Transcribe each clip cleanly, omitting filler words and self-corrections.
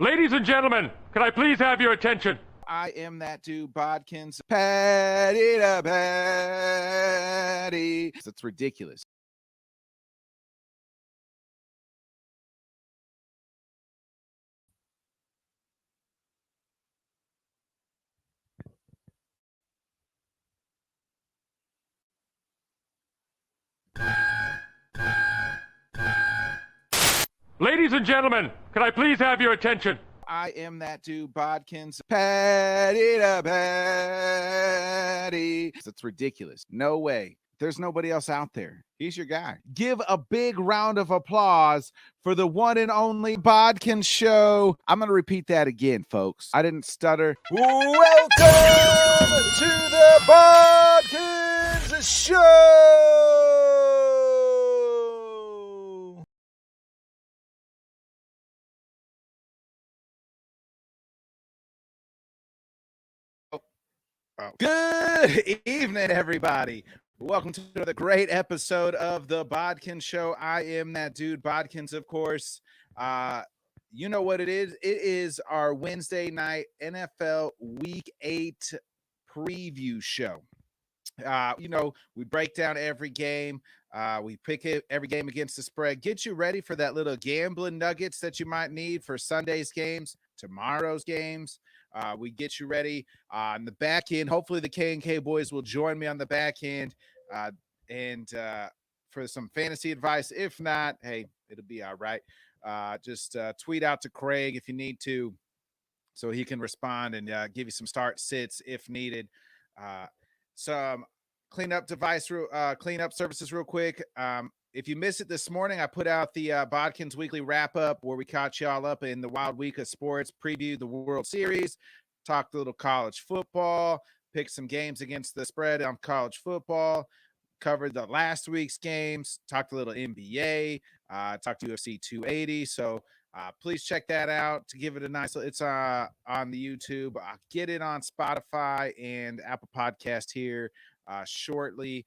Ladies and gentlemen, can I please have your attention? I am that dude, Bodkins. Patty to patty. That's ridiculous. Ladies and gentlemen, can I please have your attention? I am that dude, Bodkins. Patty to patty. That's ridiculous. No way. There's nobody else out there. He's your guy. Give a big round of applause for the one and only Bodkin Show. I'm going to repeat that again, folks. I didn't stutter. Welcome to the Bodkin Show. Good evening, everybody. Welcome to another great episode of the Bodkin Show. I am that dude, Bodkins, of course. You know what it is. It is our Wednesday night NFL Week 8 preview show. We break down every game. We pick every game against the spread. Get you ready for that little gambling nuggets that you might need for Sunday's games, tomorrow's games. We get you ready on the back end. Hopefully the K&K boys will join me on the back end and for some fantasy advice. If not, hey, it'll be all right. Just tweet out to Craig if you need to so he can respond and give you some start sits if needed. Some cleanup services real quick. If you missed it this morning, I put out the Bodkins Weekly Wrap-Up where we caught y'all up in the wild week of sports, previewed the World Series, talked a little college football, picked some games against the spread on college football, covered the last week's games, talked a little NBA, talked UFC 280. So please check that out to give it a nice – it's on the YouTube. I'll get it on Spotify and Apple Podcast here shortly.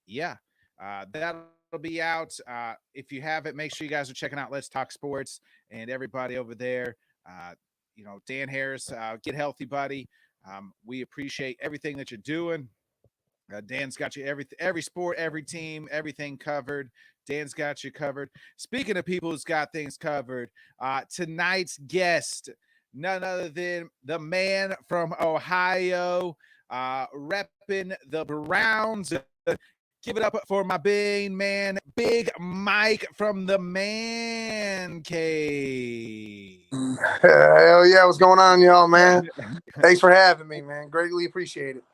Yeah. That'll be out. If you haven't, make sure you guys are checking out Let's Talk Sports and everybody over there. Dan Harris, get healthy, buddy. We appreciate everything that you're doing. Dan's got you every sport, every team, everything covered. Dan's got you covered. Speaking of people who's got things covered, tonight's guest, none other than the man from Ohio, repping the Browns. Give it up for my main man, Big Mike from the Man Cave. Hell yeah, what's going on, y'all, man? Thanks for having me, man. Greatly appreciate it.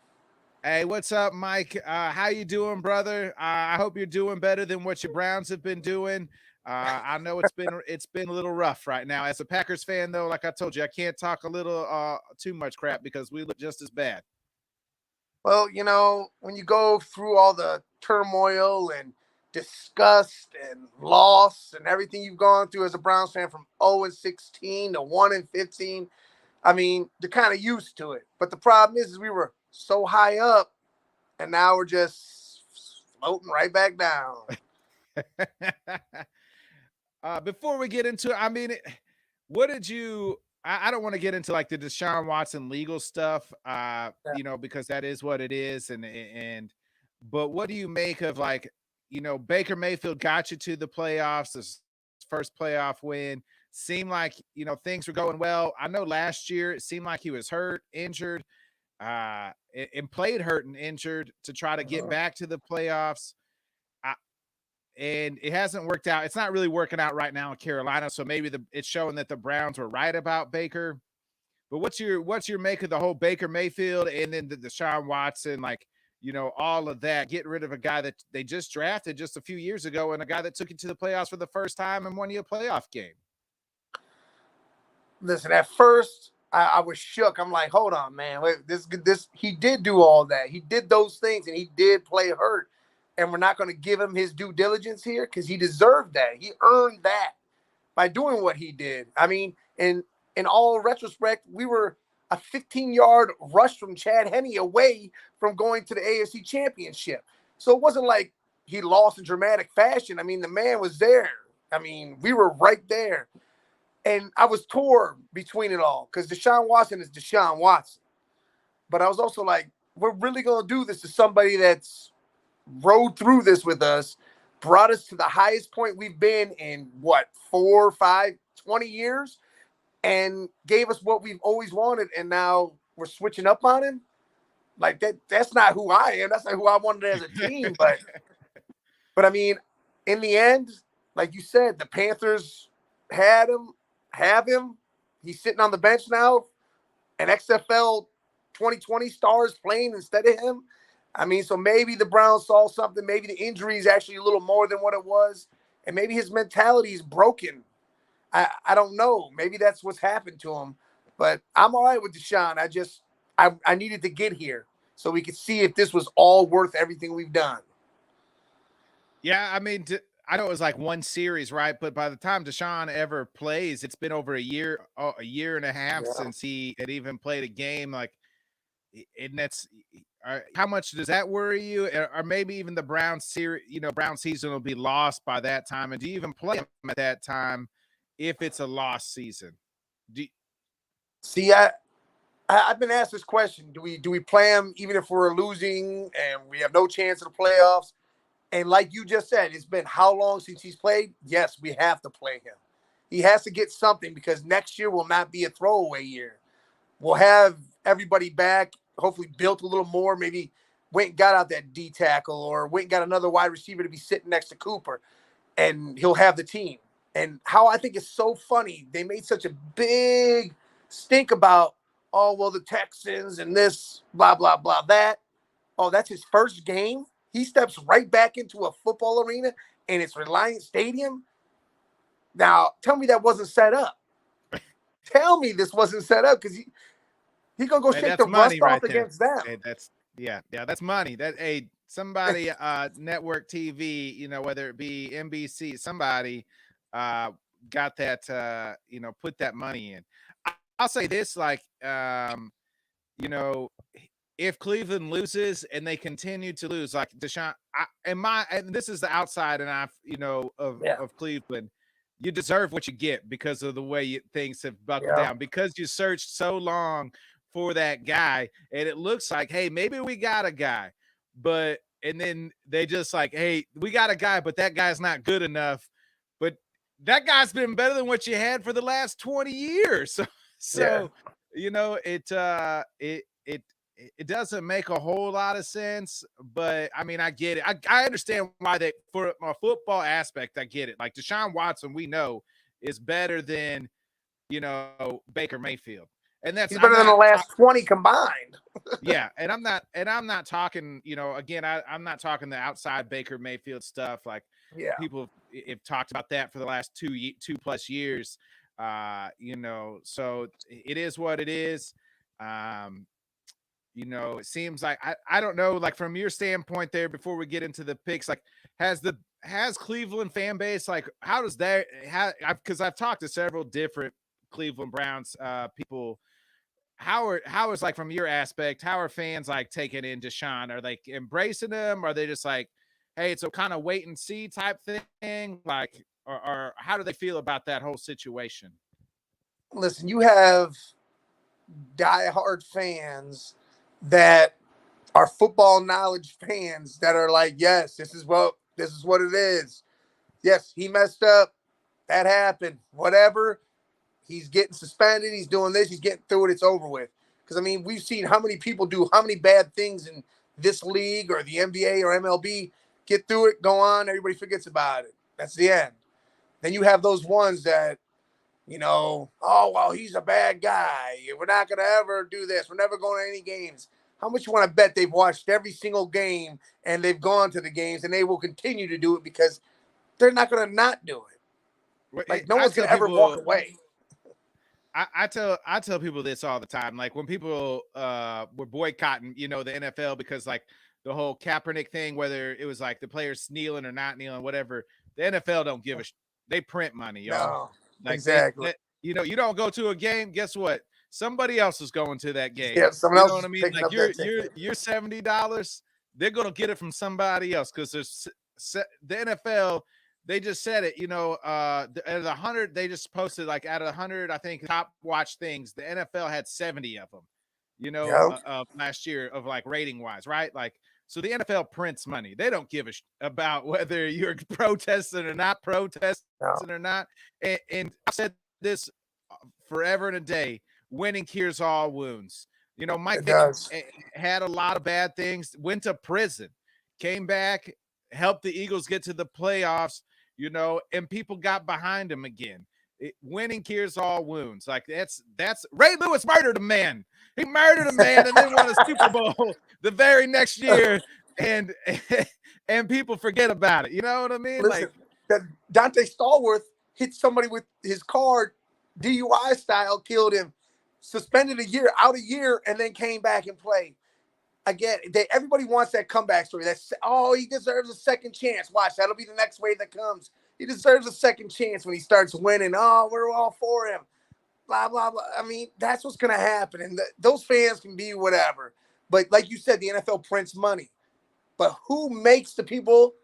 Hey, what's up, Mike? How you doing, brother? I hope you're doing better than what your Browns have been doing. I know it's been a little rough right now. As a Packers fan, though, like I told you, I can't talk a little too much crap because we look just as bad. Well, when you go through all the turmoil and disgust and loss and everything you've gone through as a Browns fan from 0-16 to 1-15, I mean, you're kind of used to it. But the problem is we were so high up, and now we're just floating right back down. Before we get into it, I mean, what did you – I don't want to get into like the Deshaun Watson legal stuff, because that is what it is. But what do you make of Baker Mayfield got you to the playoffs, his first playoff win, seemed like, things were going well. I know last year it seemed like he was hurt, injured, and played hurt and injured to try to get back to the playoffs. And it hasn't worked out. It's not really working out right now in Carolina. So maybe it's showing that the Browns were right about Baker. But what's your make of the whole Baker Mayfield and then the Deshaun Watson, all of that, getting rid of a guy that they just drafted just a few years ago and a guy that took it to the playoffs for the first time and won you a playoff game? Listen, at first I was shook. I'm like, hold on, man. Wait, this he did do all that. He did those things and he did play hurt. And we're not going to give him his due diligence here because he deserved that. He earned that by doing what he did. I mean, in all retrospect, we were a 15-yard rush from Chad Henne away from going to the AFC Championship. So it wasn't like he lost in dramatic fashion. I mean, the man was there. I mean, we were right there. And I was torn between it all because Deshaun Watson is Deshaun Watson. But I was also like, we're really going to do this to somebody that's rode through this with us, brought us to the highest point we've been in, 4, 5, 20 years, and gave us what we've always wanted, and now we're switching up on him? Like, that's not who I am. That's not who I wanted as a team. But I mean, in the end, like you said, the Panthers have him. He's sitting on the bench now. An XFL 2020 stars playing instead of him. I mean, so maybe the Browns saw something. Maybe the injury is actually a little more than what it was. And maybe his mentality is broken. I don't know. Maybe that's what's happened to him. But I'm all right with Deshaun. I needed to get here so we could see if this was all worth everything we've done. Yeah, I mean, I know it was like one series, right? But by the time Deshaun ever plays, it's been over a year and a half since he had even played a game. Like, and that's how much does that worry you? Or maybe even the Brown series, Brown season will be lost by that time. And do you even play him at that time if it's a lost season? See, I've been asked this question: Do we play him even if we're losing and we have no chance of the playoffs? And like you just said, it's been how long since he's played? Yes, we have to play him. He has to get something because next year will not be a throwaway year. We'll have everybody back, hopefully built a little more, maybe went and got out that D tackle or went and got another wide receiver to be sitting next to Cooper, and he'll have the team. And how I think it's so funny, they made such a big stink about, oh, well, the Texans and this, blah, blah, blah, that. Oh, that's his first game? He steps right back into a football arena and it's Reliant Stadium. Now, tell me that wasn't set up. Tell me this wasn't set up because he's gonna go shake the rust off against them. Hey, that's money. Somebody network TV, whether it be NBC, somebody got that put that money in. I'll say this, like if Cleveland loses and they continue to lose, like Deshaun, and this is the outside and of Cleveland, you deserve what you get because of the way things have buckled down, because you searched so long for that guy, and it looks like, hey, maybe we got a guy, and then they just like, hey, we got a guy, but that guy's not good enough. But that guy's been better than what you had for the last 20 years. So it doesn't make a whole lot of sense, but I mean, I get it. I understand why for a football aspect, I get it. Like Deshaun Watson, we know is better than, Baker Mayfield. And he's better than the last 20 combined. Yeah. And I'm not talking, again, I'm not talking the outside Baker Mayfield stuff. Like people have talked about that for the last 2+ years. So it is what it is. It seems like I don't know, like from your standpoint there, before we get into the picks, like has Cleveland fan base, like how does that, because I've talked to several different Cleveland Browns people. How is, like, from your aspect, how are fans like taking in Deshaun? Are they embracing him? Are they just like, hey, it's a kind of wait and see type thing? Like, or how do they feel about that whole situation? Listen, you have diehard fans that are football knowledge fans that are like, yes, this is what it is. Yes, he messed up. That happened. Whatever. He's getting suspended. He's doing this. He's getting through it. It's over with. Because, I mean, we've seen how many people do how many bad things in this league or the NBA or MLB, get through it, go on, everybody forgets about it. That's the end. Then you have those ones that, oh, well, he's a bad guy. We're not going to ever do this. We're never going to any games. How much you want to bet they've watched every single game and they've gone to the games and they will continue to do it because they're not going to not do it. Like, no one's going to ever walk away. I tell people this all the time. Like when people were boycotting, the NFL because like the whole Kaepernick thing, whether it was like the players kneeling or not kneeling, whatever, the NFL don't give a they print money, y'all. No, exactly. You don't go to a game, guess what? Somebody else is going to that game. Yeah, someone else. What I mean? Like you're $70, they're gonna get it from somebody else because there's the NFL. they just said it, out of the 100, they just posted like out of the 100, I think top watch things, the NFL had 70 of them, Yep. last year of like rating wise, right? Like, so the NFL prints money. They don't give about whether you're protesting or not protesting No, or not. And I've said this forever and a day, winning cures all wounds. Mike it Vick does. had a lot of bad things, went to prison, came back, helped the Eagles get to the playoffs, and people got behind him again. Winning cures all wounds. Like that's Ray Lewis murdered a man. He murdered a man and then won a Super Bowl the very next year, and and people forget about it. You know what I mean? Listen, Like that Dante Stallworth hit somebody with his car, DUI style, killed him, suspended out a year, and then came back and played. Again, everybody wants that comeback story. He deserves a second chance. Watch, that'll be the next wave that comes. He deserves a second chance when he starts winning. Oh, we're all for him. Blah, blah, blah. I mean, that's what's going to happen. And those fans can be whatever. But like you said, the NFL prints money. But who makes the people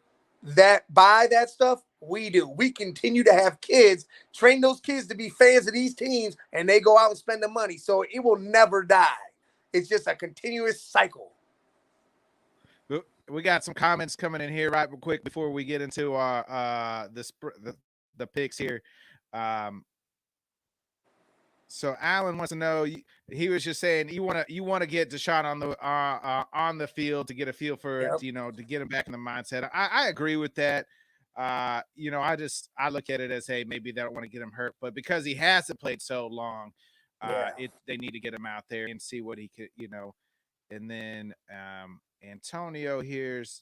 that buy that stuff? We do. We continue to have kids, train those kids to be fans of these teams, and they go out and spend the money. So it will never die. It's just a continuous cycle. we got some comments coming in here right real quick before we get into our the picks here. So Alan wants to know. He was just saying you want to get Deshaun on the field to get a feel for Yep. to get him back in the mindset. I agree with that. I look at it as, hey, maybe they don't want to get him hurt, but because he hasn't played so long, they need to get him out there and see what he could, And then Antonio here's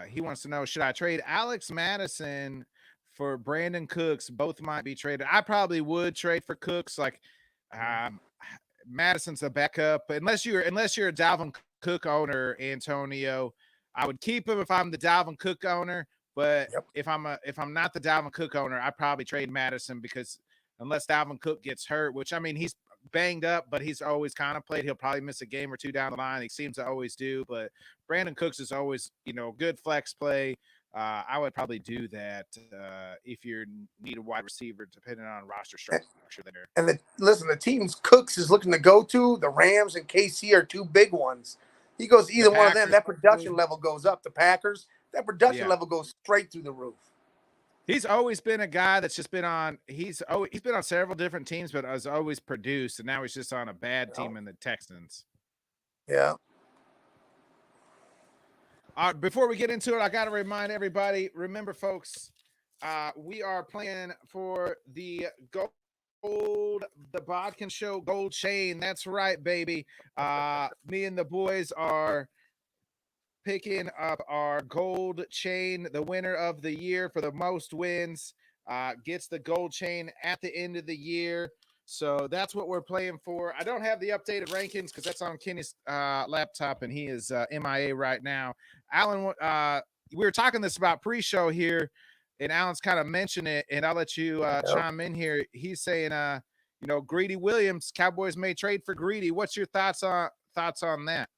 he wants to know, should I trade Alex Madison for Brandon Cooks? Both might be traded. I probably would trade for Cooks. Like Madison's a backup, unless you're a Dalvin Cook owner, Antonio. I would keep him if I'm the Dalvin Cook owner, but if I'm not the Dalvin Cook owner, I probably trade Madison, because unless Dalvin Cook gets hurt, which I mean he's banged up, but he's always kind of played. He'll probably miss a game or two down the line. He seems to always do, but Brandon Cooks is always, good flex play. I would probably do that if you need a wide receiver, depending on roster structure there. And the teams Cooks is looking to go to, the Rams and KC are two big ones. He goes either one of them, that production level goes up. The Packers, that production level goes straight through the roof. He's always been a guy that's just been on. He's been on several different teams, but has always produced. And now he's just on a bad team in the Texans. Yeah. Before we get into it, I got to remind everybody. Remember, folks, we are playing for the Bodkin Show gold chain. That's right, baby. Me and the boys are picking up our gold chain. The winner of the year for the most wins gets the gold chain at the end of the year. So that's what we're playing for. I don't have the updated rankings because that's on Kenny's laptop, and he is MIA right now. Alan, we were talking this about pre-show here, and Alan's kind of mentioned it, and I'll let you chime in here. He's saying, Greedy Williams, Cowboys may trade for Greedy. What's your thoughts on that?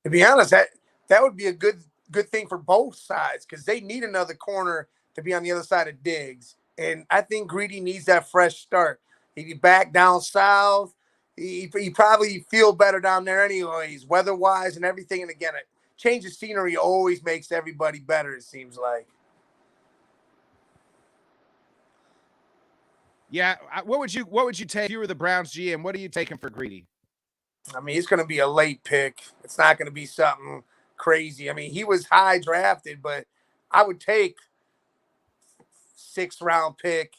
To be honest, that would be a good thing for both sides, because they need another corner to be on the other side of Diggs. And I think Greedy needs that fresh start. He'd be back down south. He probably feel better down there anyways, weather-wise and everything. And again, a change of scenery always makes everybody better, it seems like. Yeah, what would you take if you were the Browns GM? What are you taking for Greedy? I mean, it's going to be a late pick. It's not going to be something crazy. I mean, he was high drafted, but I would take 6th round pick.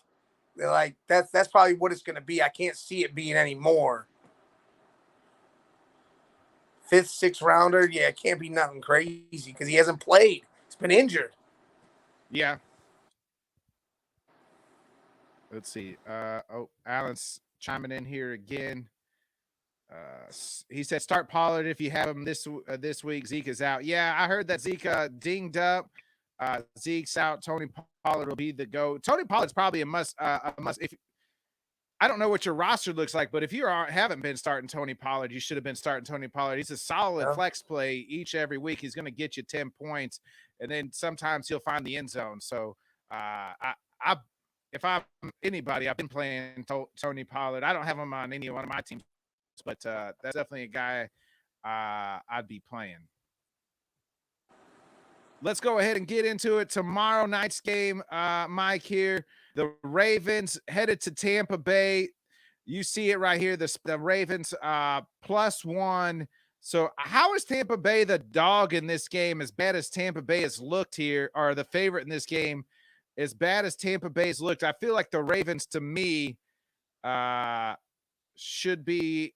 Like that's probably what it's going to be. I can't see it being any more. 5th, 6th rounder. Yeah, it can't be nothing crazy because he hasn't played. He's been injured. Yeah. Let's see. Alan's chiming in here again. He said, start Pollard if you have him this week. Zeke is out. Yeah, I heard that Zeke dinged up. Zeke's out. Tony Pollard will be the go. Tony Pollard's probably a must. If I don't know what your roster looks like, but if you haven't been starting Tony Pollard, you should have been starting Tony Pollard. He's a solid flex play every week. He's going to get you 10 points, and then sometimes he'll find the end zone. So if I'm anybody, I've been playing Tony Pollard. I don't have him on any one of my teams, but that's definitely a guy I'd be playing. Let's go ahead and get into it. Tomorrow night's game, Mike here. The Ravens headed to Tampa Bay. You see it right here. The Ravens +1. So how is Tampa Bay the dog in this game? As bad as Tampa Bay has looked here, or the favorite in this game, as bad as Tampa Bay's looked, I feel like the Ravens, to me, should be,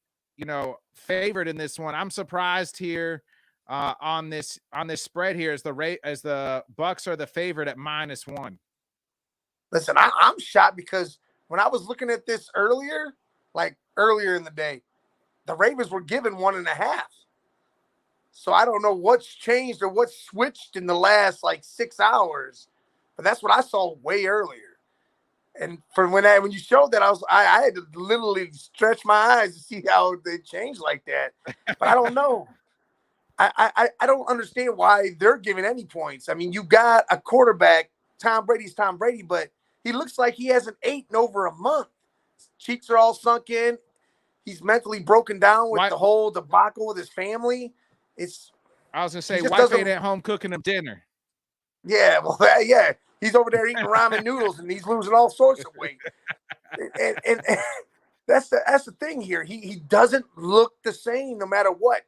favored in this one. I'm surprised here on this spread here as the Bucks are the favorite at -1. Listen, I'm shocked because when I was looking at this earlier in the day, the Ravens were given 1.5. So I don't know what's changed or what's switched in the last 6 hours, but that's what I saw way earlier. And for when you showed that, I had to literally stretch my eyes to see how they changed like that. But I don't know. I don't understand why they're giving any points. I mean, you got a quarterback. Tom Brady's Tom Brady, but he looks like he hasn't ate in over a month. His cheeks are all sunk in. He's mentally broken down with the whole debacle with his family. I was gonna say, wife ain't at home cooking him dinner. Yeah, well, yeah, he's over there eating ramen noodles and he's losing all sorts of weight. and that's the thing here. He doesn't look the same no matter what.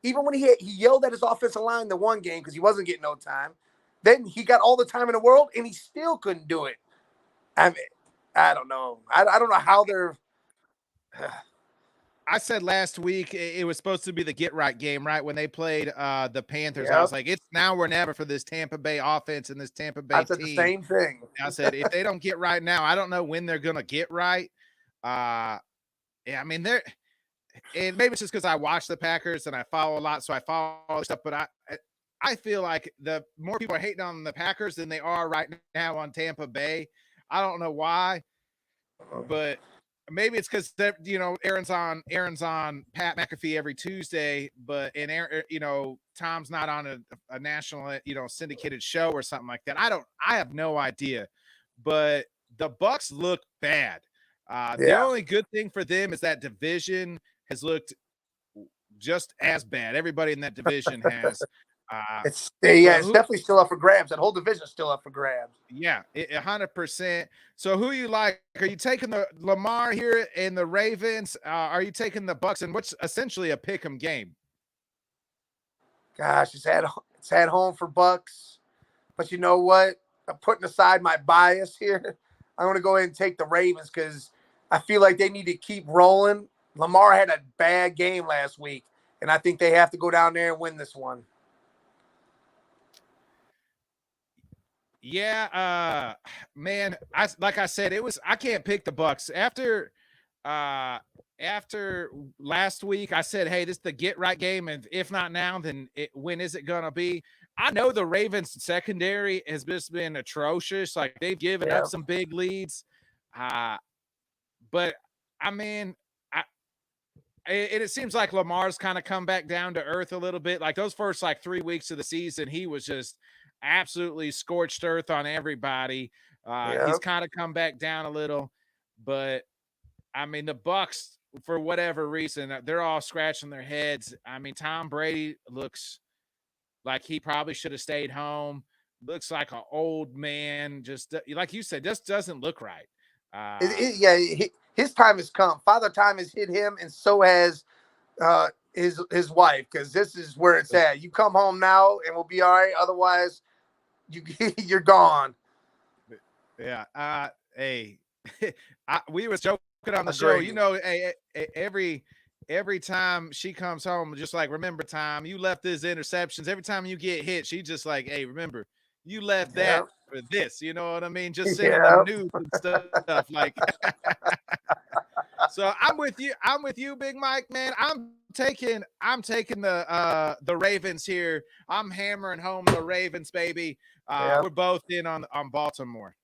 Even when he yelled at his offensive line the one game because he wasn't getting no time. Then he got all the time in the world, and he still couldn't do it. I mean, I don't know. I don't know how they're. I said last week it was supposed to be the get-right game, right? When they played the Panthers, I was like, it's now or never for this Tampa Bay offense and this Tampa Bay team. I said the same thing. I said, if they don't get right now, I don't know when they're going to get right. Yeah, I mean, and maybe it's just because I watch the Packers and I follow a lot, so I follow all this stuff, but I feel like the more people are hating on the Packers than they are right now on Tampa Bay. I don't know why, but maybe it's because Aaron's on Pat McAfee every Tuesday, but Tom's not on a national syndicated show or something like that. I have no idea, but the Bucks look bad. The only good thing for them is that division has looked just as bad. Everybody in that division has. It's definitely still up for grabs. That whole division is still up for grabs. Yeah, 100%. So who you like? Are you taking the Lamar here in the Ravens? Are you taking the Bucks in what's essentially a pick'em game? Gosh, it's at home for Bucks. But you know what? I'm putting aside my bias here. I'm going to go ahead and take the Ravens because I feel like they need to keep rolling. Lamar had a bad game last week, and I think they have to go down there and win this one. Yeah, man. Like I said, I can't pick the Bucks after last week. I said, hey, this is the get right game, and if not now, then when is it gonna be? I know the Ravens secondary has just been atrocious. Like they've given up some big leads, but I mean, it seems like Lamar's kind of come back down to earth a little bit. Like those first 3 weeks of the season, he was just absolutely scorched earth on everybody. He's kind of come back down a little, but I mean the Bucks, for whatever reason, they're all scratching their heads. I mean, Tom Brady looks like he probably should have stayed home. Looks like an old man, just like you said, just doesn't look right. His time has come. Father time has hit him, and so has his wife, because this is where it's at. You come home now, and we'll be all right. Otherwise, you're gone. Yeah. Hey, we was joking on the show. Hey, every time she comes home, just like, remember, Tom, you left these interceptions. Every time you get hit, she just like, hey, remember, you left that for this. You know what I mean? Just sending the news and stuff like. So I'm with you, Big Mike, man. I'm taking the Ravens here. I'm hammering home the Ravens, baby. We're both in on Baltimore.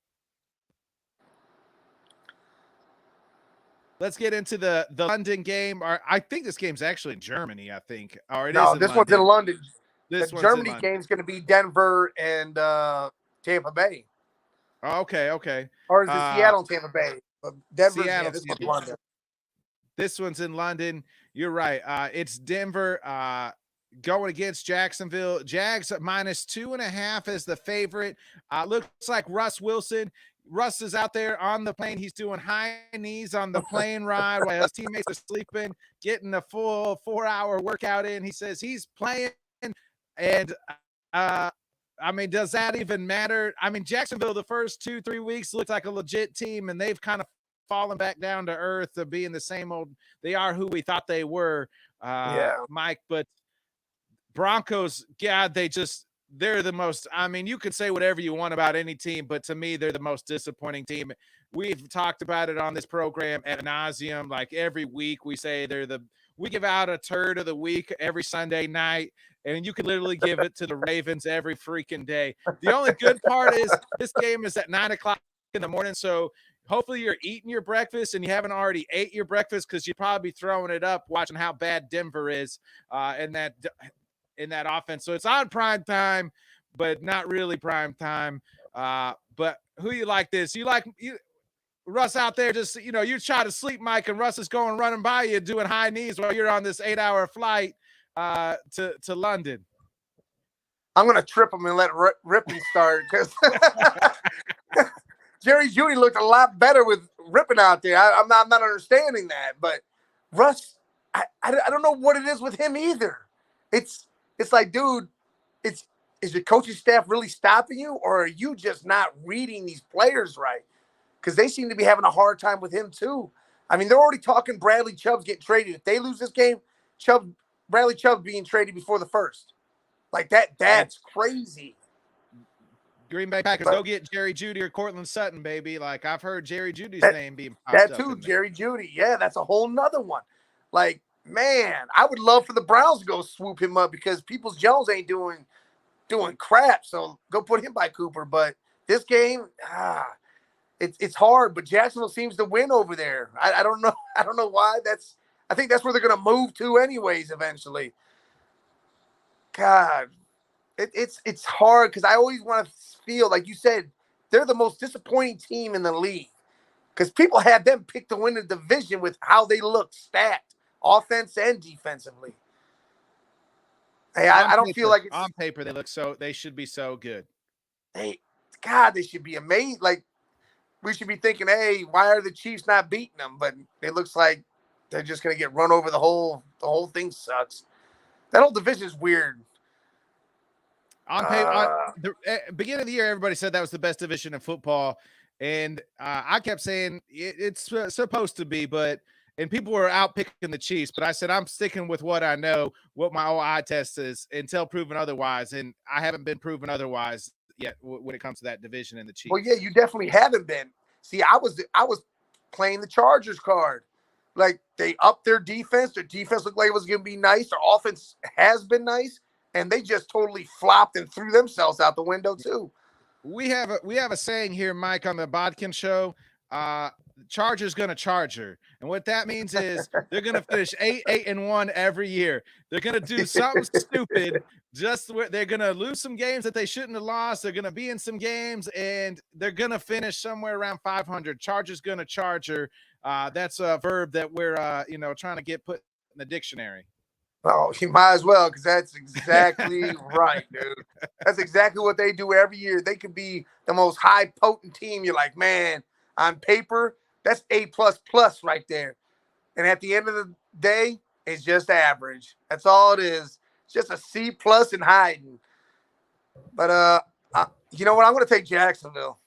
let's get into the London game. Or I think this game's actually in Germany. I think, or it is No, in this one's in London. London. The This one's in Germany London. game's going to be Denver and Tampa Bay. Oh, okay. Or is it Seattle and Tampa Bay? But Denver's, Seattle, yeah, this one's London. This one's in London. You're right. It's Denver going against Jacksonville. Jags -2.5 as the favorite. Looks like Russ Wilson. Russ is out there on the plane. He's doing high knees on the plane ride while his teammates are sleeping, getting a full 4-hour workout in. He says he's playing. And I mean, does that even matter? I mean, Jacksonville, the first 2-3 weeks looked like a legit team, and they've kind of fallen back down to earth of being the same old. They are who we thought they were, Mike. But Broncos, God, they're the most. I mean, you could say whatever you want about any team, but to me, they're the most disappointing team. We've talked about it on this program ad nauseum. Like every week, we say we give out a turd of the week every Sunday night, and you could literally give it to the Ravens every freaking day. The only good part is this game is at 9:00 in the morning, so hopefully you're eating your breakfast and you haven't already ate your breakfast because you'd probably be throwing it up watching how bad Denver is in that offense. So it's on prime time, but not really prime time. But who you like this? You like Russ out there just, you try to sleep, Mike, and Russ is running by you doing high knees while you're on this 8-hour flight to London. I'm going to trip him and let Ripping start because Jerry Jeudy looked a lot better with Ripping out there. I'm not understanding that, but Russ, I don't know what it is with him either. It's like, dude, is your coaching staff really stopping you, or are you just not reading these players right? Because they seem to be having a hard time with him too. I mean, they're already talking Bradley Chubb's getting traded. If they lose this game, Bradley Chubb being traded before the first. Like that's crazy. Green Bay Packers, go get Jerry Jeudy or Cortland Sutton, baby. Like, I've heard Jerry Judy's name being popped up. That too, Jerry Jeudy. Yeah, that's a whole nother one. Like, man, I would love for the Browns to go swoop him up because Peoples-Jones ain't doing crap. So go put him by Cooper. But this game, it's hard. But Jacksonville seems to win over there. I don't know. I don't know why. I think that's where they're going to move to anyways eventually. God, it's hard because I always want to feel, like you said, they're the most disappointing team in the league because people had them pick to win the division with how they look stacked, offense and defensively. Hey, I don't feel like it's on paper they should be so good. Hey, they should be amazing. Like, we should be thinking, hey, why are the Chiefs not beating them? But it looks like they're just gonna get run over. The whole thing sucks. That whole division is weird. On paper, the beginning of the year, everybody said that was the best division in football, and I kept saying it's supposed to be, and people were out picking the Chiefs, but I said I'm sticking with what I know, what my own eye test is, until proven otherwise, and I haven't been proven otherwise yet when it comes to that division and the Chiefs. Well, yeah, you definitely haven't been. See, I was playing the Chargers card. Like, they upped their defense. Their defense looked like it was going to be nice. Their offense has been nice. And they just totally flopped and threw themselves out the window too. We have a saying here, Mike, on the Bodkin Show. Charger's gonna charger, and what that means is they're gonna finish 8-1 every year. They're gonna do something stupid. They're gonna lose some games that they shouldn't have lost. They're gonna be in some games, and they're gonna finish somewhere around 500. Charger's gonna charger. That's a verb that we're trying to get put in the dictionary. Oh, you might as well, because that's exactly right, dude. That's exactly what they do every year. They could be the most high potent team. You're like, man, on paper, that's A++ right there. And at the end of the day, it's just average. That's all it is. It's just a C+ in hiding. But you know what? I'm going to take Jacksonville.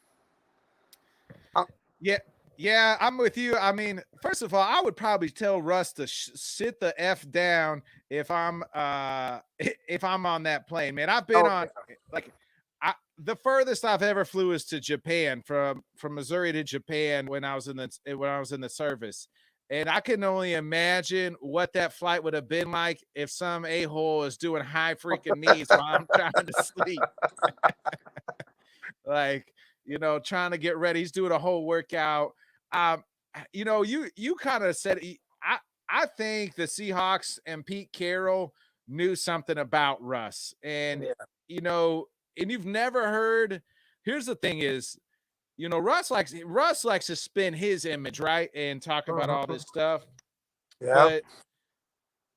Yeah, I'm with you. I mean, first of all, I would probably tell Russ to sit the F down if I'm on that plane, man. I've been the furthest I've ever flew is to Japan, from Missouri to Japan when I was in the service. And I can only imagine what that flight would have been like if some a-hole is doing high freaking knees while I'm trying to sleep. Like, trying to get ready. He's doing a whole workout. you kind of said I think the Seahawks and Pete Carroll knew something about Russ, and and you've never heard. Here's the thing: is Russ likes to spin his image, right, and talk about all this stuff, Yeah. but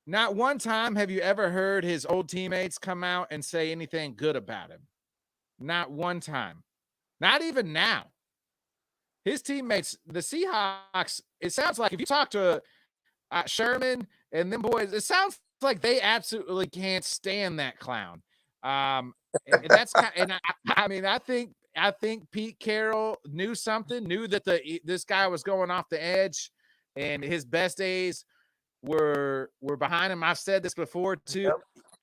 not one time have you ever heard his old teammates come out and say anything good about him. Not one time. Not even now. His teammates, the Seahawks, it sounds like if you talk to Sherman and them boys, it sounds like they absolutely can't stand that clown. And that's kind. And I mean, I think Pete Carroll knew something, knew that this guy was going off the edge, and his best days were behind him. I've said this before too. Yep.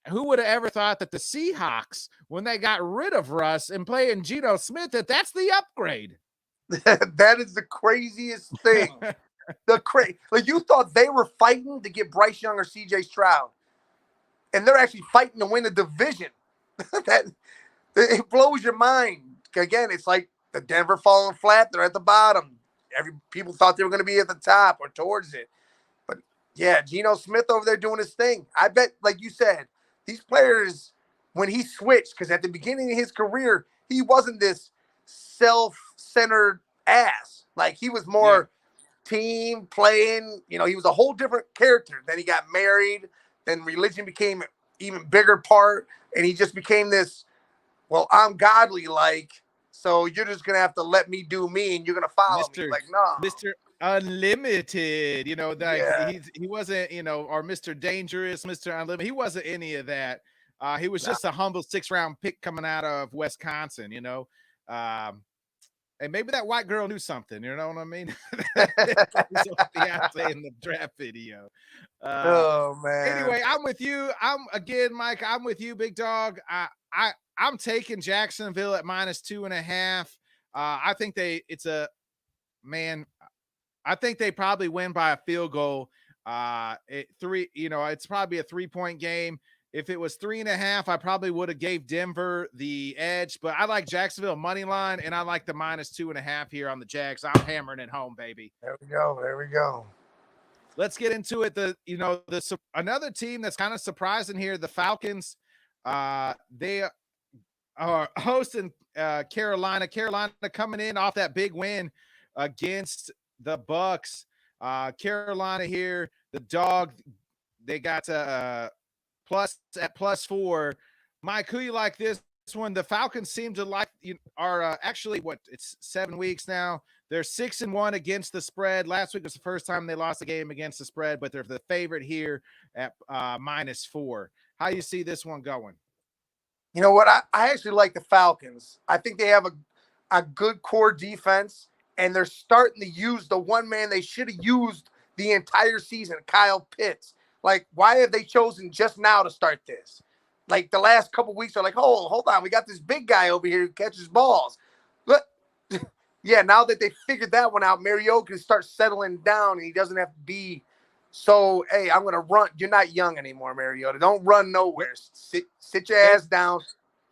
Who would have ever thought that the Seahawks, when they got rid of Russ and playing Geno Smith, that's the upgrade? That is the craziest thing. Like you thought they were fighting to get Bryce Young or CJ Stroud, and they're actually fighting to win the division. That it blows your mind. Again, it's like the Denver falling flat. They're at the bottom. People thought they were going to be at the top or towards it. But yeah, Geno Smith over there doing his thing. I bet, like you said, these players, when he switched, because at the beginning of his career, he wasn't this self-centered ass. Like he was more team playing. He was a whole different character. Then he got married. Then religion became an even bigger part. And he just became this, well, I'm godly like, so you're just going to have to let me do me and you're going to follow me. Like, no. Mr. Unlimited, he wasn't, or Mr. Dangerous, Mr. Unlimited. He wasn't any of that. He was just a humble 6th-round pick coming out of Wisconsin, and maybe that white girl knew something, you know what I mean? Beyonce in the draft video. Oh man. Anyway, I'm with you. Mike. I'm with you, big dog. I'm taking Jacksonville at -2.5. I think I think they probably win by a field goal. It's probably a 3-point game. If it was 3.5, I probably would have gave Denver the edge, but I like Jacksonville money line, and I like the -2.5 here on the Jags. I'm hammering it home, baby. There we go. Let's get into it. Another team that's kind of surprising here, the Falcons. They are hosting Carolina. Carolina coming in off that big win against the Bucks. Carolina here, the dog. They got +4. Mike, who you like this one? The Falcons seem to like actually it's 7 weeks now. They're 6-1 against the spread. Last week was the first time they lost a game against the spread, but they're the favorite here at -4. How you see this one going? You know what? I actually like the Falcons. I think they have a good core defense, and they're starting to use the one man they should have used the entire season, Kyle Pitts. Like, why have they chosen just now to start this? Like, the last couple weeks are like, oh, hold on. We got this big guy over here who catches balls. Look, yeah, now that they figured that one out, Mariota can start settling down, and he doesn't have to be so, hey, I'm going to run. You're not young anymore, Mariota. Don't run nowhere. Sit your ass down.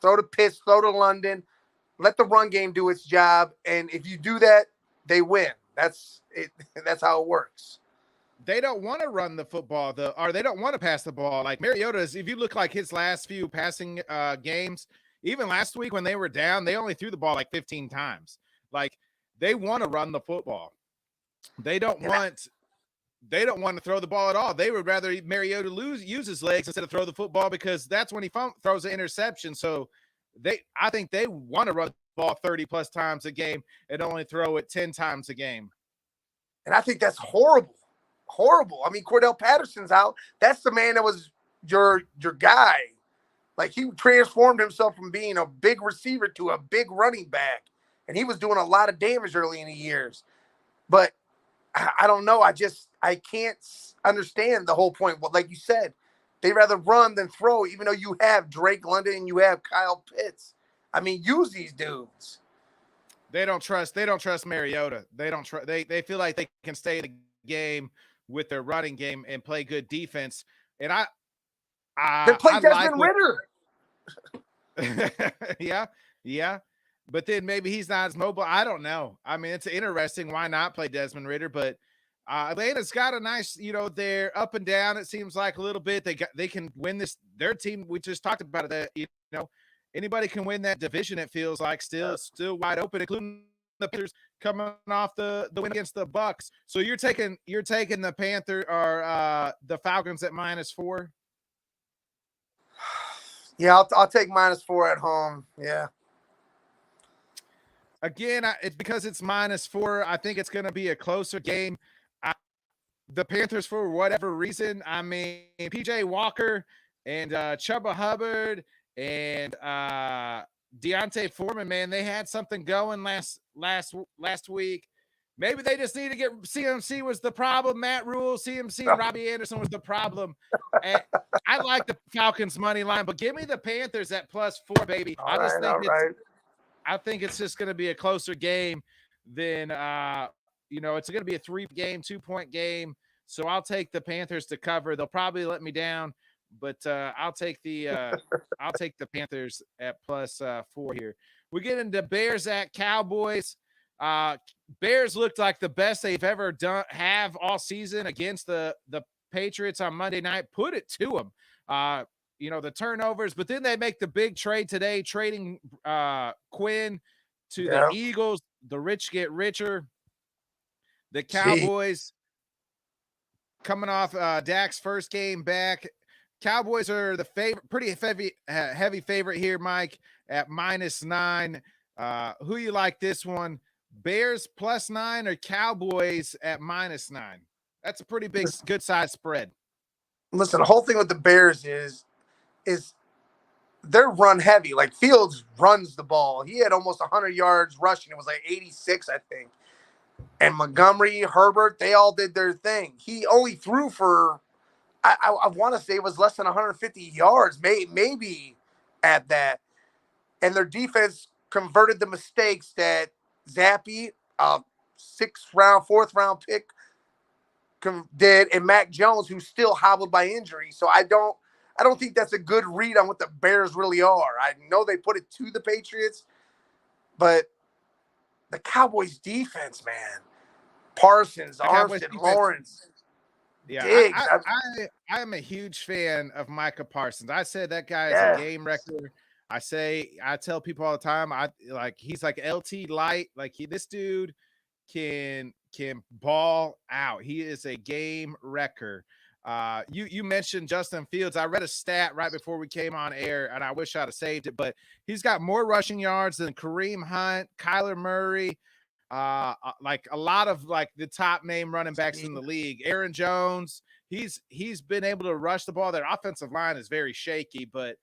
Throw to Pitts, throw to London. Let the run game do its job. And if you do that, they win. That's it. That's how it works. They don't want to run the football, or they don't want to pass the ball. Like Mariota's, if you look like his last few passing games, even last week when they were down, they only threw the ball like 15 times. Like they want to run the football. They don't want to throw the ball at all. They would rather Mariota use his legs instead of throw the football, because that's when he throws an interception. So I think they want to run the ball 30 plus times a game and only throw it 10 times a game. And I think that's horrible. Horrible. I mean, Cordell Patterson's out. That's the man that was your guy. Like, he transformed himself from being a big receiver to a big running back. And he was doing a lot of damage early in the years. But I don't know. I can't understand the whole point. Well, like you said, they rather run than throw, even though you have Drake London and you have Kyle Pitts. I mean, use these dudes. They don't trust Mariota. They feel like they can stay in the game with their running game and play good defense. And they play Desmond Ridder. Yeah. but then maybe he's not as mobile. I don't know. I mean, it's interesting. Why not play Desmond Ridder? But Atlanta's got a nice, they're up and down. It seems like a little bit. They can win this. Their team. We just talked about it. That anybody can win that division. It feels like still wide open, including the Panthers coming off the win against the Bucks. So you're taking the Panther or the Falcons at -4. Yeah, I'll take -4 at home. Yeah. Again, it's because it's -4. I think it's going to be a closer game. The Panthers, for whatever reason, I mean, PJ Walker and Chuba Hubbard and Deontay Foreman, man, they had something going last week. Maybe they just need to get CMC was the problem. Matt Rule, CMC, and Robbie Anderson was the problem. And I like the Falcons money line, but give me the Panthers at +4, baby. I think it's just going to be a closer game than it's going to be a 3-game, 2-point game. So I'll take the Panthers to cover. They'll probably let me down, but I'll take the Panthers at +4 here. We get into Bears at Cowboys. Bears looked like the best they've ever have all season against the Patriots on Monday night. Put it to them. The turnovers, but then they make the big trade today, trading Quinn to the Eagles. The rich get richer. The Cowboys coming off Dak's first game back. Cowboys are the favorite, pretty heavy favorite here, Mike, at -9. Who you like this one? Bears +9 or Cowboys at -9? That's a pretty big, good size spread. Listen, the whole thing with the Bears is they're run heavy. Like Fields runs the ball. He had almost 100 yards rushing. It was like 86, I think. And Montgomery, Herbert, they all did their thing. He only threw for, I want to say it was less than 150 yards, maybe at that. And their defense converted the mistakes that Zappy, 6th-round, 4th-round pick, did, and Mac Jones, who's still hobbled by injury. So I don't think that's a good read on what the Bears really are. I know they put it to the Patriots, but the Cowboys defense, man. Parsons, Armstead, Lawrence. Yeah, Diggs. I am a huge fan of Micah Parsons. I said that guy is a game wrecker. I tell people all the time, he's like LT light. Like this dude can ball out. He is a game wrecker. You mentioned Justin Fields. I read a stat right before we came on air, and I wish I'd have saved it, but he's got more rushing yards than Kareem Hunt, Kyler Murray, like a lot of like the top name running backs in the league. Aaron Jones, he's been able to rush the ball. Their offensive line is very shaky, but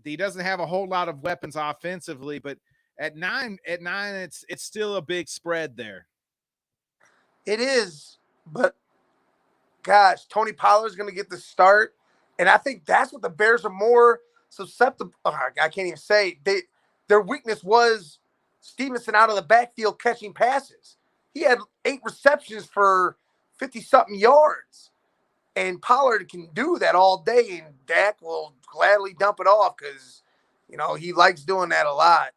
he doesn't have a whole lot of weapons offensively. But at nine, it's still a big spread there. It is, but gosh, Tony Pollard's going to get the start, and I think that's what the Bears are more susceptible. I can't even say their weakness was Stevenson out of the backfield catching passes. He had 8 receptions for 50-something yards, and Pollard can do that all day, and Dak will gladly dump it off because he likes doing that a lot.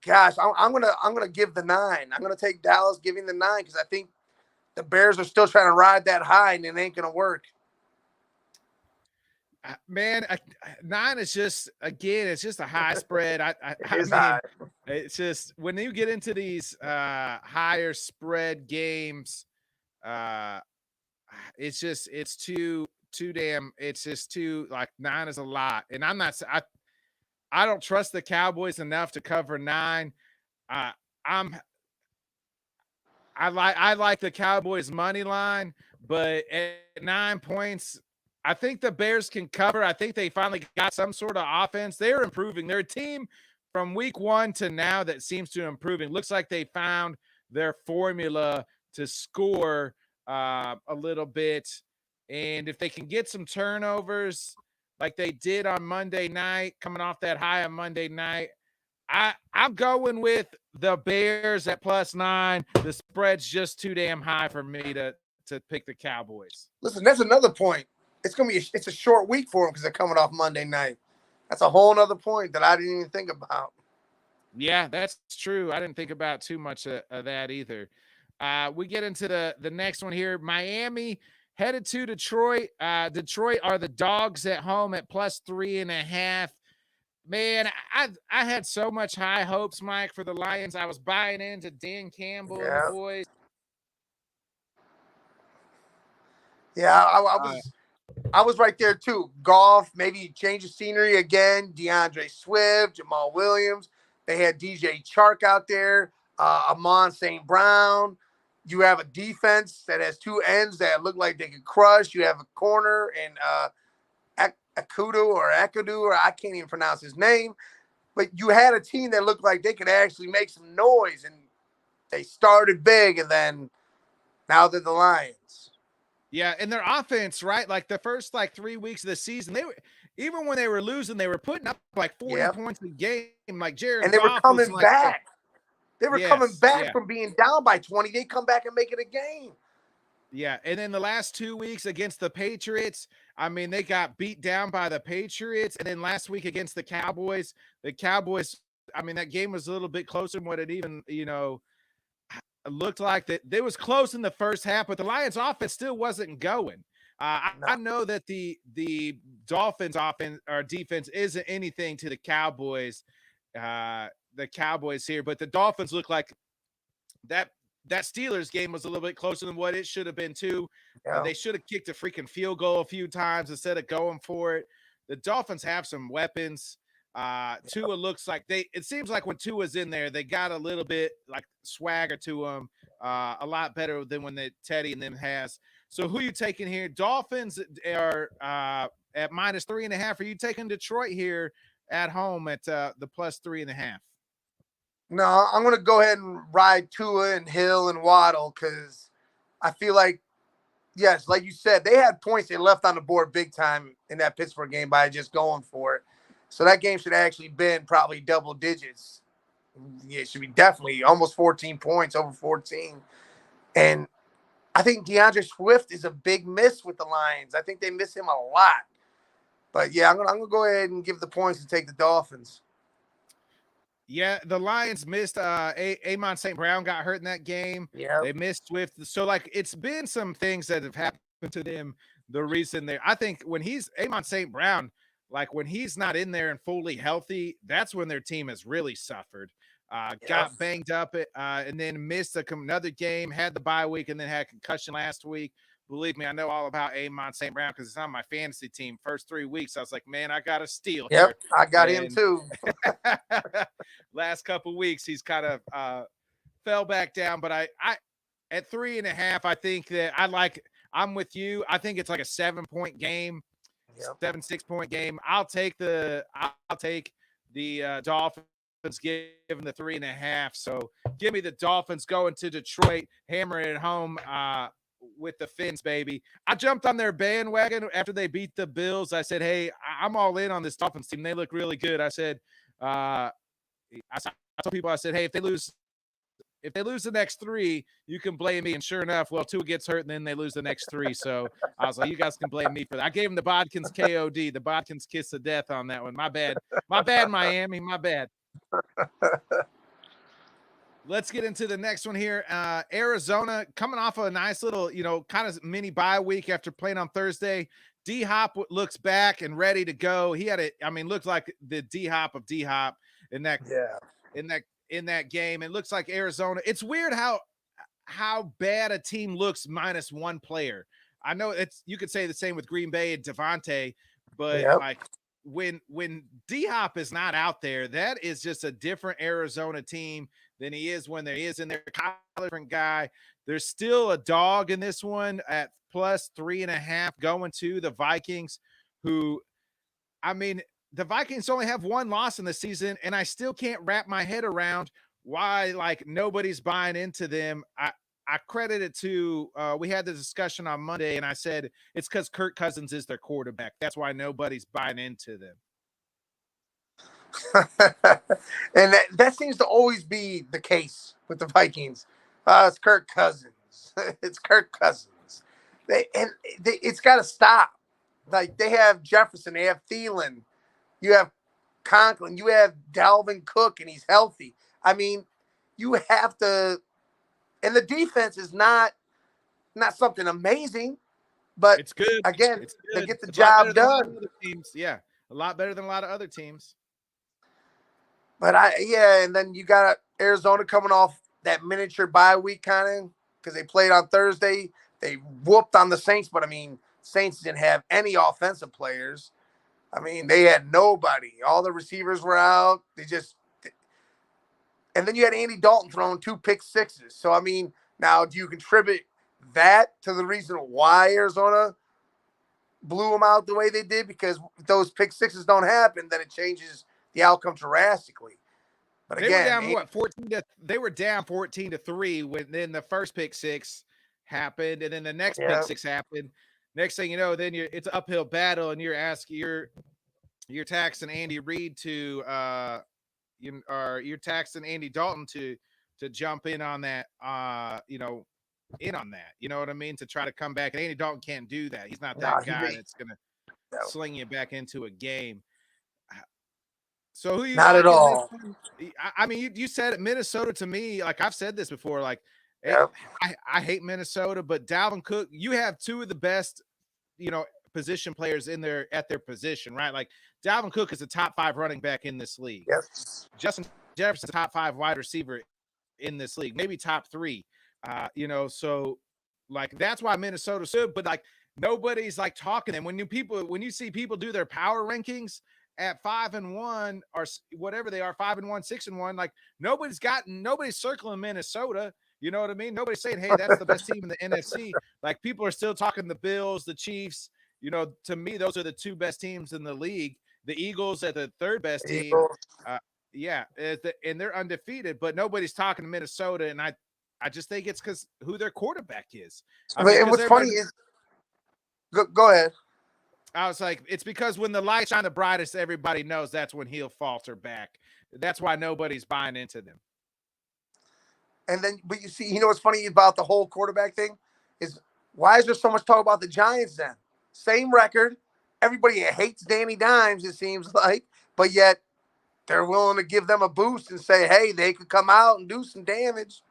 Gosh, I'm gonna give the 9. I'm gonna take Dallas giving the 9 because I think the Bears are still trying to ride that high, and it ain't gonna work. Man, 9 is just it's just a high spread. I mean, high. It's just when you get into these higher spread games, it's too damn. It's just too like 9 is a lot, and I don't trust the Cowboys enough to cover 9. I like the Cowboys money line, but at 9 points, I think the Bears can cover. I think they finally got some sort of offense. They're improving. They're a team from week 1 to now that seems to improve. It looks like they found their formula to score a little bit. And if they can get some turnovers like they did on Monday night, coming off that high on Monday night, I'm going with the Bears at +9. The spread's just too damn high for me to pick the Cowboys. Listen, that's another point. It's a short week for them because they're coming off Monday night. That's a whole nother point that I didn't even think about. Yeah, that's true. I didn't think about too much of that either. We get into the next one here. Miami headed to Detroit. Detroit are the dogs at home at +3.5. Man, I had so much high hopes, Mike, for the Lions. I was buying into Dan Campbell and the Yeah. boys. Yeah, I was right there too. Golf, maybe change of scenery again. DeAndre Swift, Jamal Williams. They had DJ Chark out there. Amon St. Brown. You have a defense that has two ends that look like they could crush. You have a corner and Akudu, or I can't even pronounce his name. But you had a team that looked like they could actually make some noise, and they started big, and then now they're the Lions. Yeah, and their offense, right? Like the first 3 weeks of the season, they were even when they were losing, they were putting up 40 Yep. points a game. Like Jared And they were Goff was coming back. They were coming yes, back yeah. from being down by 20. They come back and make it a game. Yeah, and then the last 2 weeks against the Patriots, I mean, they got beat down by the Patriots, and then last week against the Cowboys, I mean, that game was a little bit closer than what it even, looked like. That it was close in the first half, but the Lions offense still wasn't going. No. I know that the Dolphins offense or defense isn't anything to the Cowboys here, but the Dolphins look like that Steelers game was a little bit closer than what it should have been too. Yeah. They should have kicked a freaking field goal a few times instead of going for it. The Dolphins have some weapons. Tua looks like it seems like when Tua's in there, they got a little bit like swagger to them, a lot better than when the Teddy and them has. So who you taking here? Dolphins are at -3.5. Are you taking Detroit here at home at the +3.5? No, I'm going to go ahead and ride Tua and Hill and Waddle because I feel like, yes, like you said, they had points they left on the board big time in that Pittsburgh game by just going for it. So that game should have actually been probably double digits. Yeah, it should be definitely almost 14 points, over 14. And I think DeAndre Swift is a big miss with the Lions. I think they miss him a lot. But yeah, I'm gonna go ahead and give the points and take the Dolphins. Yeah, the Lions missed Amon St. Brown got hurt in that game. Yeah. They missed Swift. So it's been some things that have happened to them the reason there. I think when he's Amon St. Brown, when he's not in there and fully healthy, that's when their team has really suffered. Got banged up and then missed another game, had the bye week, and then had concussion last week. Believe me, I know all about Amon St. Brown because it's on my fantasy team. First 3 weeks, I was like, man, I got a steal. Yep, I got him too. Last couple weeks, he's kind of fell back down. But I at 3.5, I think that I'm with you. I think it's like a 7-point game, 7-6-point game. I'll take the Dolphins. Given the 3.5. So give me the Dolphins going to Detroit, hammering it home with the Fins, baby. I jumped on their bandwagon after they beat the Bills. I said, hey, I'm all in on this Dolphins team. They look really good. I said, I told people, I said, hey, if they lose the next 3, you can blame me. And sure enough, well, 2 gets hurt and then they lose the next 3. So I was like, you guys can blame me for that. I gave them the Bodkins KOD, the Bodkins kiss of death on that one. My bad, Miami. My bad. Let's get into the next one here. Arizona coming off of a nice little, kind of mini bye week after playing on Thursday. D-Hop looks back and ready to go. He had looked like the D-Hop of D-Hop in that game. It looks like Arizona. It's weird how bad a team looks minus one player. I know you could say the same with Green Bay and Devontae, but when D-Hop is not out there, that is just a different Arizona team than he is when he is in there. Different guy. There's still a dog in this one at +3.5 going to the Vikings, who, the Vikings only have 1 loss in the season, and I still can't wrap my head around why nobody's buying into them. I credit it to we had the discussion on Monday, and I said it's because Kirk Cousins is their quarterback. That's why nobody's buying into them. And that seems to always be the case with the Vikings. It's Kirk Cousins. It's Kirk Cousins. It's got to stop. They have Jefferson. They have Thielen. You have Conklin, you have Dalvin Cook, and he's healthy. I mean, you have to, and the defense is not something amazing, but It's good. again, It's they good. get the It's a lot better job than a lot done. of other teams. Yeah, a lot better than a lot of other teams. But and then you got Arizona coming off that miniature bye week kind of because they played on Thursday. They whooped on the Saints, but I mean, Saints didn't have any offensive players. I mean, they had nobody. All the receivers were out. And then you had Andy Dalton throwing 2 pick sixes. So, I mean, now do you contribute that to the reason why Arizona blew them out the way they did? Because if those pick sixes don't happen, then it changes the outcome drastically. But They were down 14-3 when then the first pick six happened, and then the next pick six happened. Next thing you know, then it's an uphill battle, and you're taxing Andy Reid to you're taxing Andy Dalton to jump in on that in on that. You know what I mean? To try to come back. And Andy Dalton can't do that. He's not that guy that's gonna sling you back into a game. So who you not like at all? I mean, you said it, Minnesota to me. Like I've said this before. Like I hate Minnesota, but Dalvin Cook, you have 2 of the best, position players at their position, right? Like Dalvin Cook is a top 5 running back in this league. Yes. Justin Jefferson, top 5 wide receiver in this league, maybe top 3. So like that's why Minnesota's good, but like nobody's like talking. And when you see people do their power rankings at 5-1 or whatever they are, 5-1, 6-1, like nobody's circling Minnesota. You know what I mean? Nobody's saying, hey, that's the best team in the NFC. Like people are still talking the Bills, the Chiefs. To me, those are the 2 best teams in the league. The Eagles are the 3rd best team. And they're undefeated, but nobody's talking to Minnesota. And I just think it's because who their quarterback is. And what's funny is, go ahead. I was like, it's because when the lights shine the brightest, everybody knows that's when he'll falter back. That's why nobody's buying into them. And then, but you see, what's funny about the whole quarterback thing is why is there so much talk about the Giants then? Same record. Everybody hates Danny Dimes, it seems like, but yet they're willing to give them a boost and say, hey, they could come out and do some damage.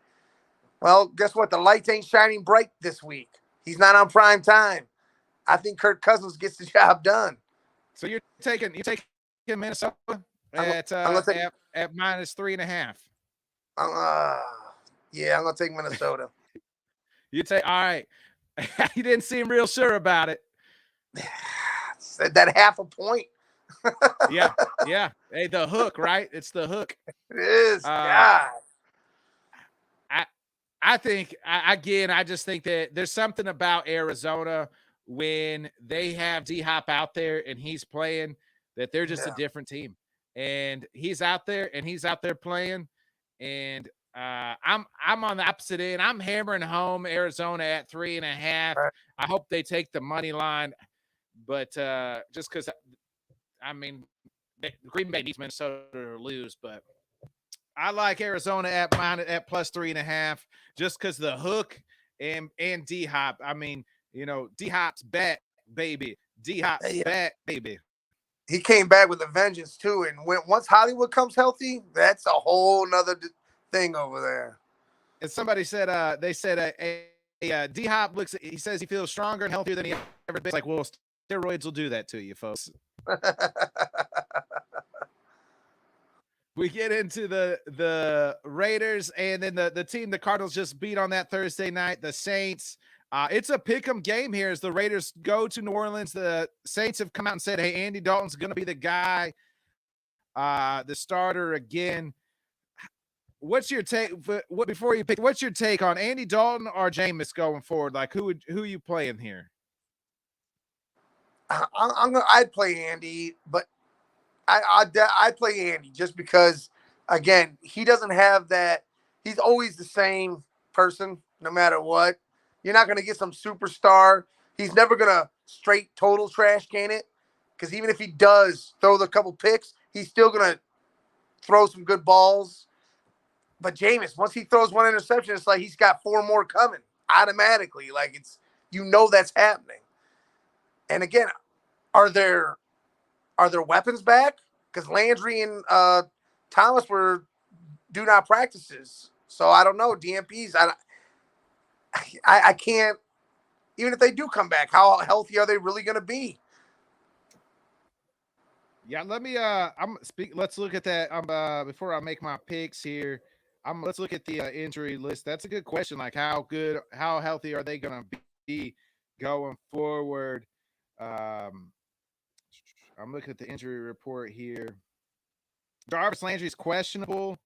Well, guess what? The lights ain't shining bright this week. He's not on prime time. I think Kirk Cousins gets the job done. So you're taking Minnesota at -3.5. Yeah, I'm gonna take Minnesota. You take all right. You didn't seem real sure about it. Said that half a point. Yeah. Hey, the hook, right? It's the hook. It is. God. I think I just think that there's something about Arizona when they have D-Hop out there and he's playing that they're just a different team. And he's out there playing. And I'm on the opposite end. I'm hammering home Arizona at 3.5. Right. I hope they take the money line, but just because I mean Green Bay needs Minnesota to lose, but I like Arizona at +3.5 just because the hook and D-Hop. I mean, D-Hop's back, baby. D-Hop's back, baby. He came back with a vengeance too, and once Hollywood comes healthy, that's a whole nother thing over there. And somebody said, they said, D-Hop looks. He says he feels stronger and healthier than he ever been. It's like, well, steroids will do that to you, folks. We get into the Raiders and then the team the Cardinals just beat on that Thursday night, the Saints. It's a pick'em game here as the Raiders go to New Orleans. The Saints have come out and said, hey, Andy Dalton's going to be the guy, the starter again. What's your take? Before you pick, what's your take on Andy Dalton or Jameis going forward? Like, who are you playing here? I'd play Andy, but I'd play Andy just because, again, he doesn't have that. He's always the same person, no matter what. You're not going to get some superstar. He's never going to straight total trash can it, because even if he does throw the couple picks, he's still going to throw some good balls. But Jameis, once he throws one interception, it's like he's got 4 more coming automatically. Like that's happening. And again, are there weapons back? because Landry and Thomas were do not practices. So I don't know. DMPs, I can't, even if they do come back, how healthy are they really going to be? Yeah, let me let's look at that before I make my picks here. Let's look at the injury list. That's a good question. Like how healthy are they going to be going forward? I'm looking at the injury report here. Jarvis Landry's questionable.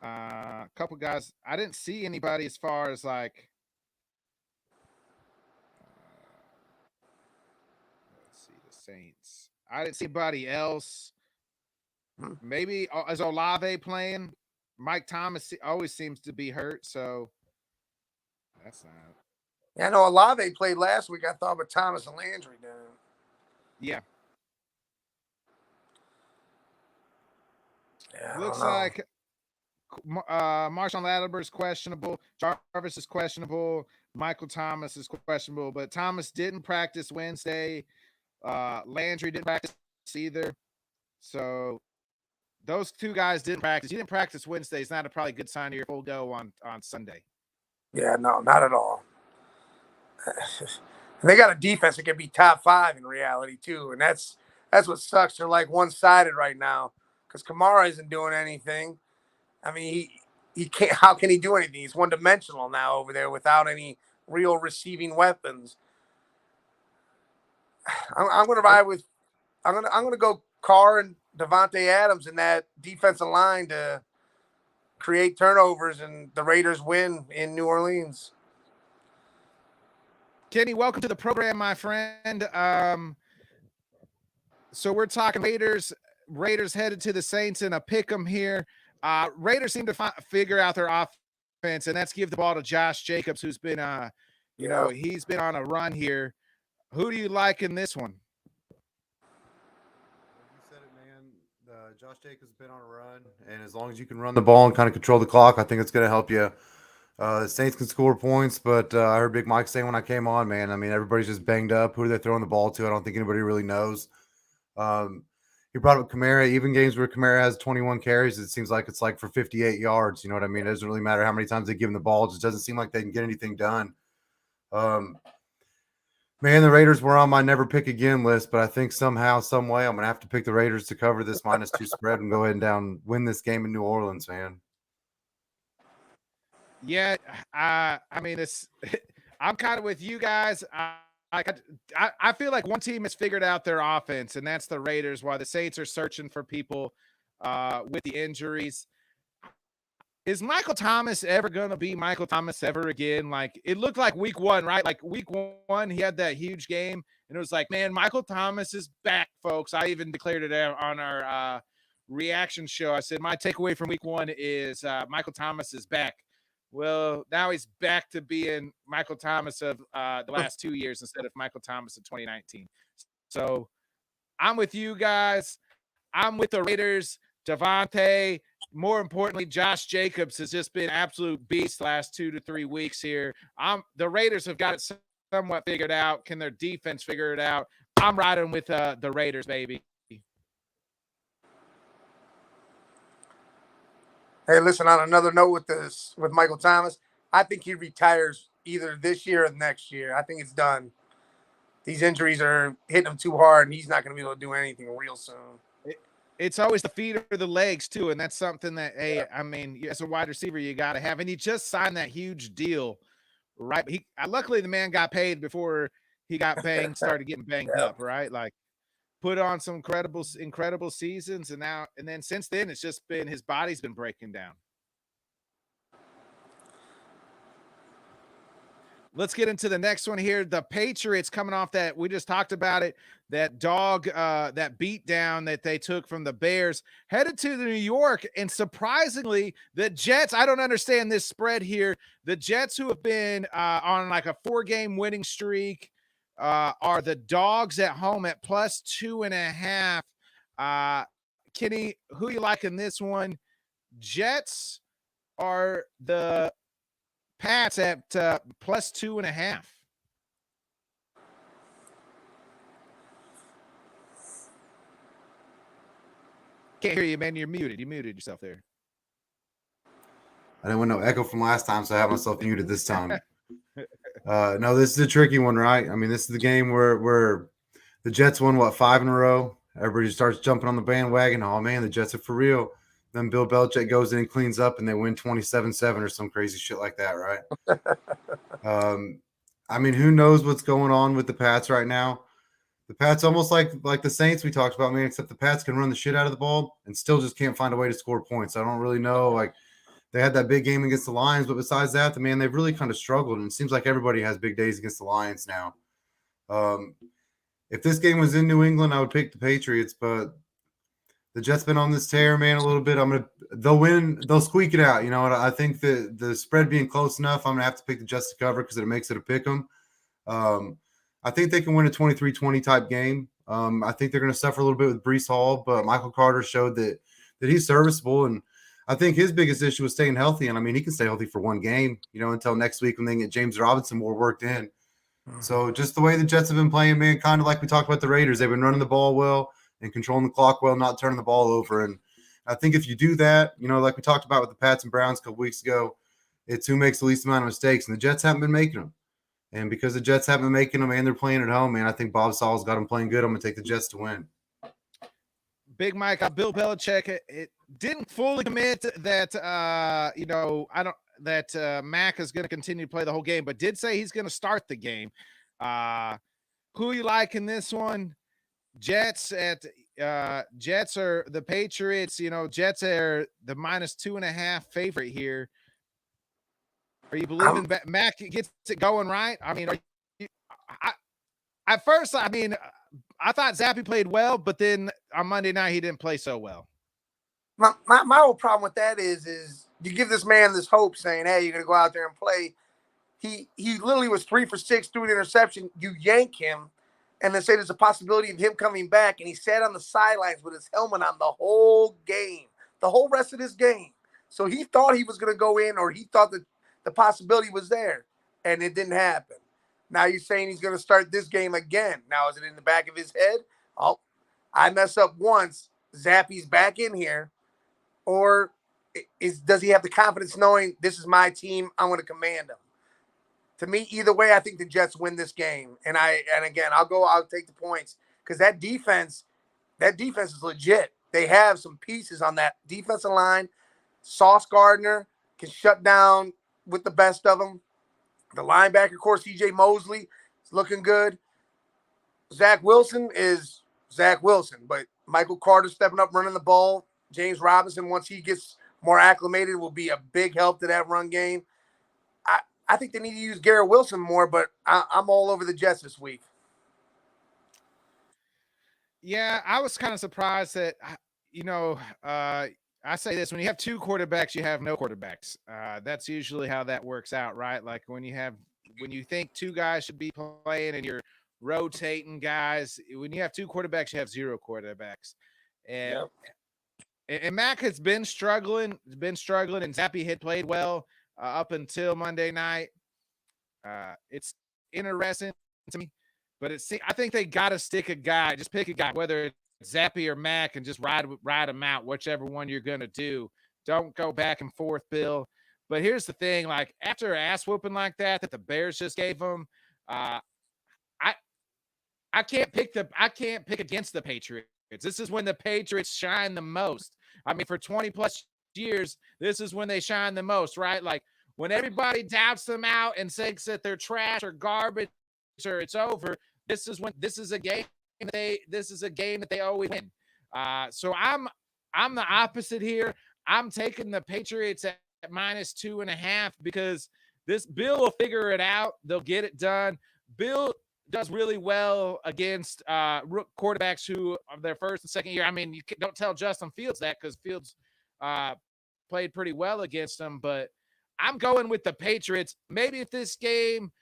A couple guys. I didn't see anybody as far as like. Let's see the Saints. I didn't see anybody else. Maybe is Olave playing? Mike Thomas always seems to be hurt, so that's not. Yeah, I know Olave played last week. I thought with Thomas and Landry down. Yeah. Looks like Marshawn Lattimer's questionable. Jarvis is questionable. Michael Thomas is questionable, but Thomas didn't practice Wednesday. Landry didn't practice either. So those two guys didn't practice. You didn't practice Wednesday. It's not a probably good sign of your full go on Sunday. Yeah, no, not at all. They got a defense that can be top 5 in reality too, and that's what sucks. They're like one-sided right now because Kamara isn't doing anything. I mean, he can't. How can he do anything? He's one-dimensional now over there without any real receiving weapons. I'm going to ride with. I'm going to go Carr and Devontae Adams in that defensive line to create turnovers, and the Raiders win in New Orleans. Kenny, welcome to the program, my friend. So we're talking Raiders. Raiders headed to the Saints in a pick 'em here. Raiders seem to figure out their offense, and that's give the ball to Josh Jacobs, who's been, he's been on a run here. Who do you like in this one? You said it, man. Josh Jacobs has been on a run, and as long as you can run the ball and kind of control the clock, I think it's going to help you. The Saints can score points, but I heard Big Mike saying when I came on, man, I mean, everybody's just banged up. Who are they throwing the ball to? I don't think anybody really knows. He brought up Kamara. Even games where Kamara has 21 carries, it seems like it's like for 58 yards. You know what I mean? It doesn't really matter how many times they give him the ball. It just doesn't seem like they can get anything done. Man, the Raiders were on my never pick again list, but I think somehow, some way, I'm going to have to pick the Raiders to cover this -2 spread and go ahead and win this game in New Orleans, man. Yeah, I mean, I'm kind of with you guys. I feel like one team has figured out their offense, and that's the Raiders, while the Saints are searching for people with the injuries. Is Michael Thomas ever going to be Michael Thomas ever again? Like, it looked like week 1, right? Like week 1, he had that huge game, and it was like, man, Michael Thomas is back, folks. I even declared it on our reaction show. I said, my takeaway from week 1 is Michael Thomas is back. Well, now he's back to being Michael Thomas of the last 2 years instead of Michael Thomas of 2019. So I'm with you guys. I'm with the Raiders. Devontae, more importantly, Josh Jacobs has just been absolute beast last 2 to 3 weeks here. The Raiders have got it somewhat figured out. Can their defense figure it out? I'm riding with the Raiders, baby. Hey, listen, on another note with Michael Thomas, I think he retires either this year or next year. I think it's done. These injuries are hitting him too hard, and he's not going to be able to do anything real soon. It's always the feet or the legs, too, and that's something that, I mean, as a wide receiver, you got to have. And he just signed that huge deal, right? Luckily, the man got paid before he got started getting banged up, right? Like, put on some incredible seasons, and then since then, it's just been his body's been breaking down. Let's get into the next one here. The Patriots coming off that, we just talked about it, that that beat down that they took from the Bears, headed to New York, and surprisingly, the Jets, I don't understand this spread here. The Jets, who have been on like a 4-game winning streak, are the dogs at home at +2.5. Kenny, who you like in this one? Jets are the Pats at +2.5. can't hear you, man. You're muted. You muted yourself there. I didn't want no echo from last time, so I have myself muted this time. No, this is a tricky one, right? I mean, this is the game where the Jets won, 5 in a row? Everybody starts jumping on the bandwagon. Oh, man, the Jets are for real. Then Bill Belichick goes in and cleans up, and they win 27-7 or some crazy shit like that, right? I mean, who knows what's going on with the Pats right now? The Pats almost like the Saints we talked about, man, except the Pats can run the shit out of the ball and still just can't find a way to score points. I don't really know. Like, they had that big game against the Lions, but besides that, they've really kind of struggled, and it seems like everybody has big days against the Lions now. If this game was in New England, I would pick the Patriots, but the Jets been on this tear, man, a little bit. They'll win, they'll squeak it out. You know, I think the spread being close enough, I'm gonna have to pick the Jets to cover because it makes it a pick 'em. I think they can win a 23-20 type game. I think they're gonna suffer a little bit with Breece Hall, but Michael Carter showed that he's serviceable, and I think his biggest issue is staying healthy. And I mean, he can stay healthy for one game, you know, until next week when they get James Robinson more worked in. So just the way the Jets have been playing, man, kind of like we talked about the Raiders, they've been running the ball well and controlling the clock well, not turning the ball over. And I think if you do that, you know, like we talked about with the Pats and Browns a couple weeks ago, it's who makes the least amount of mistakes. And the Jets haven't been making them. And because the Jets haven't been making them and they're playing at home, man, I think Bob Saul's got them playing good. I'm going to take the Jets to win. Big Mike, Bill Belichick, it didn't fully commit that, Mac is going to continue to play the whole game, but did say he's going to start the game. Who you like in this one? Jets are the Patriots. You know, Jets are the -2.5 favorite here. Are you believing Mac gets it going right? I mean, I thought Zappy played well, but then on Monday night he didn't play so well. My whole problem with that is you give this man this hope saying, hey, you're going to go out there and play. He literally was 3 for 6 through an interception. You yank him and then say there's a possibility of him coming back, and he sat on the sidelines with his helmet on the whole game, the whole rest of this game. So he thought he was going to go in, or he thought that the possibility was there, and it didn't happen. Now you're saying he's going to start this game again. Now, is it in the back of his head? Oh, I mess up once. Zappy's back in here. Or does he have the confidence knowing this is my team, I'm going to command them? To me, either way, I think the Jets win this game. And again, I'll take the points because that defense is legit. They have some pieces on that defensive line. Sauce Gardner can shut down with the best of them. The linebacker, of course, CJ Mosley is looking good. Zach Wilson is Zach Wilson, but Michael Carter stepping up, running the ball. James Robinson, once he gets more acclimated, will be a big help to that run game. I think they need to use Garrett Wilson more, but I'm all over the Jets this week. Yeah, I was kind of surprised that, I say this, when you have two quarterbacks, you have no quarterbacks. That's usually how that works out, right? Like when you think two guys should be playing and you're rotating guys, when you have two quarterbacks, you have zero quarterbacks. And Mac has been struggling, and Zappy had played well up until Monday night. It's interesting to me, but I think they got to stick a guy, just pick a guy, whether it's Zappy or Mac, and just ride them out, whichever one you're going to do. Don't go back and forth, Bill. But here's the thing, like after an ass whooping like that the Bears just gave them, I can't pick against the Patriots. This is when the Patriots shine the most. I mean, for 20 plus years, this is when they shine the most, right? Like when everybody doubts them out and thinks that they're trash or garbage or it's over, this is a game that they always win. So I'm the opposite here. I'm taking the Patriots at -2.5 because this Bill will figure it out. They'll get it done. Bill does really well against quarterbacks who are their first and second year. I mean, you don't tell Justin Fields that because Fields played pretty well against them, but I'm going with the Patriots. Maybe if this game,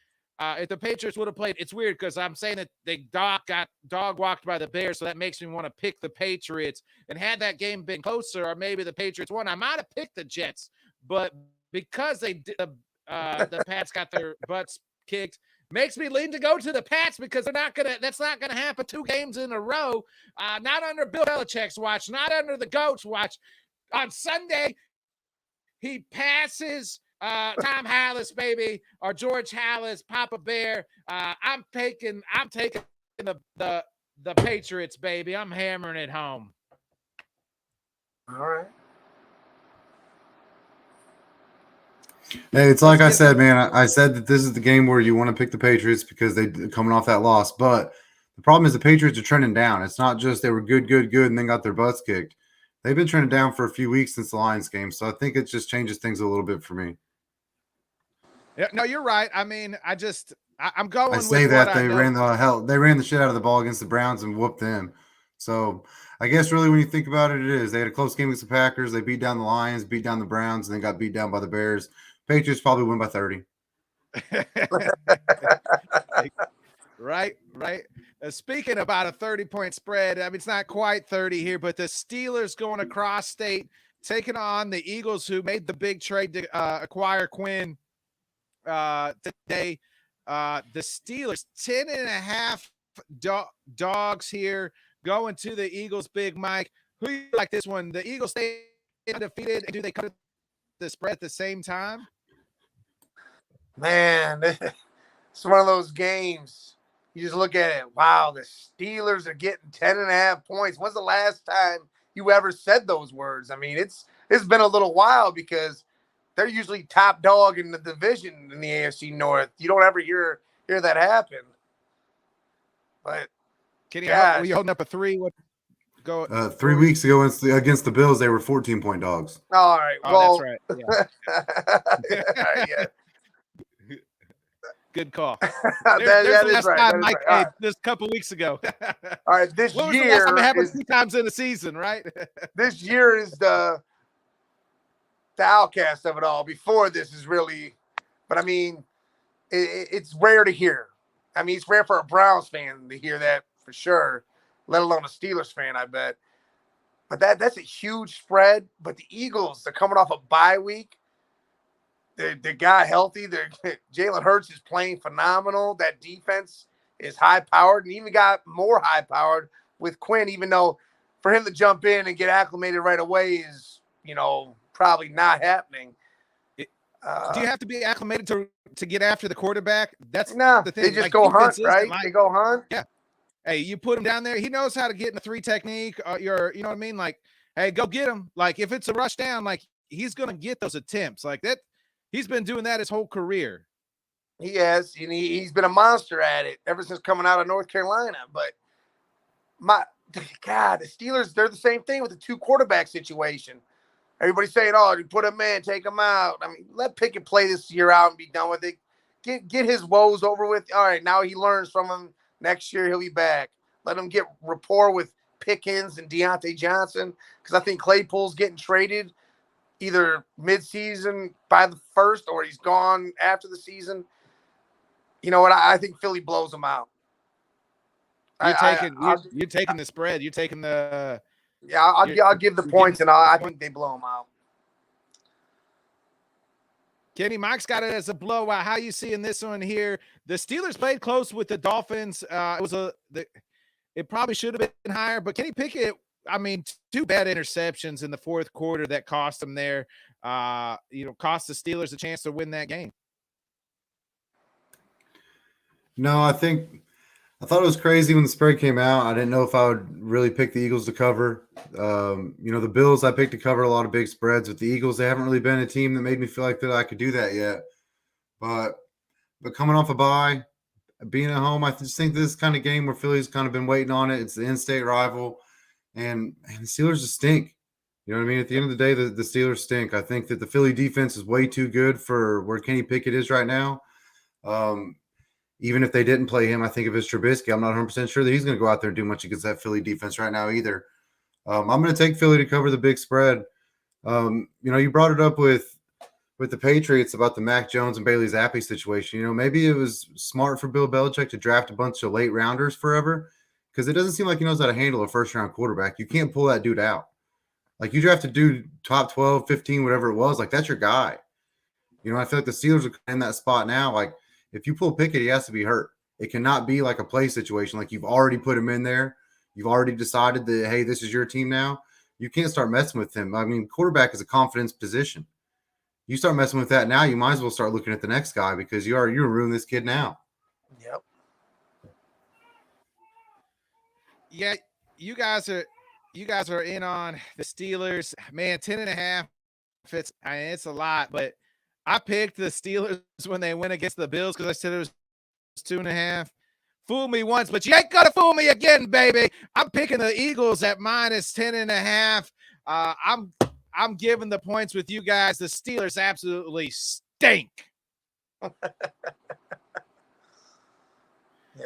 if the Patriots would have played, it's weird because I'm saying that they got dog walked by the Bears, so that makes me want to pick the Patriots. And had that game been closer, or maybe the Patriots won, I might have picked the Jets. But because they did, the Pats got their butts kicked, makes me lean to go to the Pats because that's not gonna happen 2 games in a row. Not under Bill Belichick's watch, not under the GOAT's watch. On Sunday, he passes Tom Hallis, baby, or George Hallis, Papa Bear. I'm taking the Patriots, baby. I'm hammering it home. All right. Hey, it's like I said, man. I said that this is the game where you want to pick the Patriots because they coming off that loss. But the problem is the Patriots are trending down. It's not just they were good, and then got their butts kicked. They've been trending down for a few weeks since the Lions game. So I think it just changes things a little bit for me. Yeah, no, you're right. I mean, I'm going. I say with that what they I know. ran the shit out of the ball against the Browns and whooped them. So I guess really when you think about it, it is. They had a close game against the Packers. They beat down the Lions, beat down the Browns, and then got beat down by the Bears. Patriots probably win by 30. Right. Speaking about a 30-point spread, I mean, it's not quite 30 here, but the Steelers going across state, taking on the Eagles, who made the big trade to acquire Quinn today. The Steelers 10.5 dogs here going to the Eagles. Big Mike, who you like this one? The Eagles stay undefeated, and do they cut the spread at the same time? Man, it's one of those games. You just look at it. Wow, the Steelers are getting 10.5 points. When's the last time you ever said those words? I mean, it's been a little while because they're usually top dog in the division in the AFC North. You don't ever hear that happen. But Kenny, were you holding up a 3? What go? 3 weeks ago against the Bills, they were 14-point dogs. All right. Oh, that's right. Yeah. All right, yeah. Good call. that is right. Time Mike right. this couple weeks ago. All right, this what was year the last time it happened 2 times in a season, right? This year is the outcast of it all. Before this is really, but I mean, it's rare to hear. I mean, it's rare for a Browns fan to hear that for sure, let alone a Steelers fan, I bet. But that's a huge spread. But the Eagles, they're coming off a bye week. They got healthy. Jalen Hurts is playing phenomenal. That defense is high-powered and even got more high-powered with Quinn, even though for him to jump in and get acclimated right away is, probably not happening. Do you have to be acclimated to get after the quarterback? That's the thing. They just go hunt, right? They go hunt. Yeah. Hey, you put him down there. He knows how to get in the 3 technique. You know what I mean? Like, hey, go get him. Like, if it's a rush down, like, he's going to get those attempts. Like that. He's been doing that his whole career. He has, and he's been a monster at it ever since coming out of North Carolina. But the Steelers, they're the same thing with the 2 quarterback situation. Everybody's saying, oh, you put him in, take him out. I mean, let Pickett play this year out and be done with it. Get his woes over with. All right, now he learns from him. Next year he'll be back. Let him get rapport with Pickens and Deontay Johnson, because I think Claypool's getting traded either mid-season by the 1st or he's gone after the season. You know what? I think Philly blows him out. You're taking the spread. You're taking the. Yeah, I'll give the points, and I think they blow them out. Kenny, Mike's got it as a blowout. How you seeing this one here? The Steelers played close with the Dolphins. It probably should have been higher, but Kenny Pickett, I mean, 2 bad interceptions in the 4th quarter that cost them there. Cost the Steelers a chance to win that game. No, I thought it was crazy when the spread came out. I didn't know if I would really pick the Eagles to cover. The Bills, I picked to cover a lot of big spreads. With the Eagles, they haven't really been a team that made me feel like that I could do that yet. But coming off a bye, being at home, I just think this kind of game where Philly's kind of been waiting on it. It's the in-state rival. And the Steelers just stink. You know what I mean? At the end of the day, the Steelers stink. I think that the Philly defense is way too good for where Kenny Pickett is right now. Even if they didn't play him, I think if it's Trubisky, I'm not 100% sure that he's going to go out there and do much against that Philly defense right now either. I'm going to take Philly to cover the big spread. You brought it up with the Patriots about the Mac Jones and Bailey Zappi situation. Maybe it was smart for Bill Belichick to draft a bunch of late rounders forever, because it doesn't seem like he knows how to handle a first-round quarterback. You can't pull that dude out. Like, you draft a dude top 12, 15, whatever it was. Like, that's your guy. I feel like the Steelers are in that spot now. Like, If you pull Pickett, he has to be hurt. It cannot be like a play situation. Like you've already put him in there. You've already decided that, hey, this is your team now. You can't start messing with him. I mean, quarterback is a confidence position. You start messing with that now, you might as well start looking at the next guy because you're ruining this kid now. Yep. Yeah, you guys are in on the Steelers. Man, 10.5. It's a lot, but I picked the Steelers when they went against the Bills because I said it was 2.5. Fool me once, but you ain't gonna fool me again, baby. I'm picking the Eagles at minus 10.5. I'm giving the points with you guys. The Steelers absolutely stink. Yeah,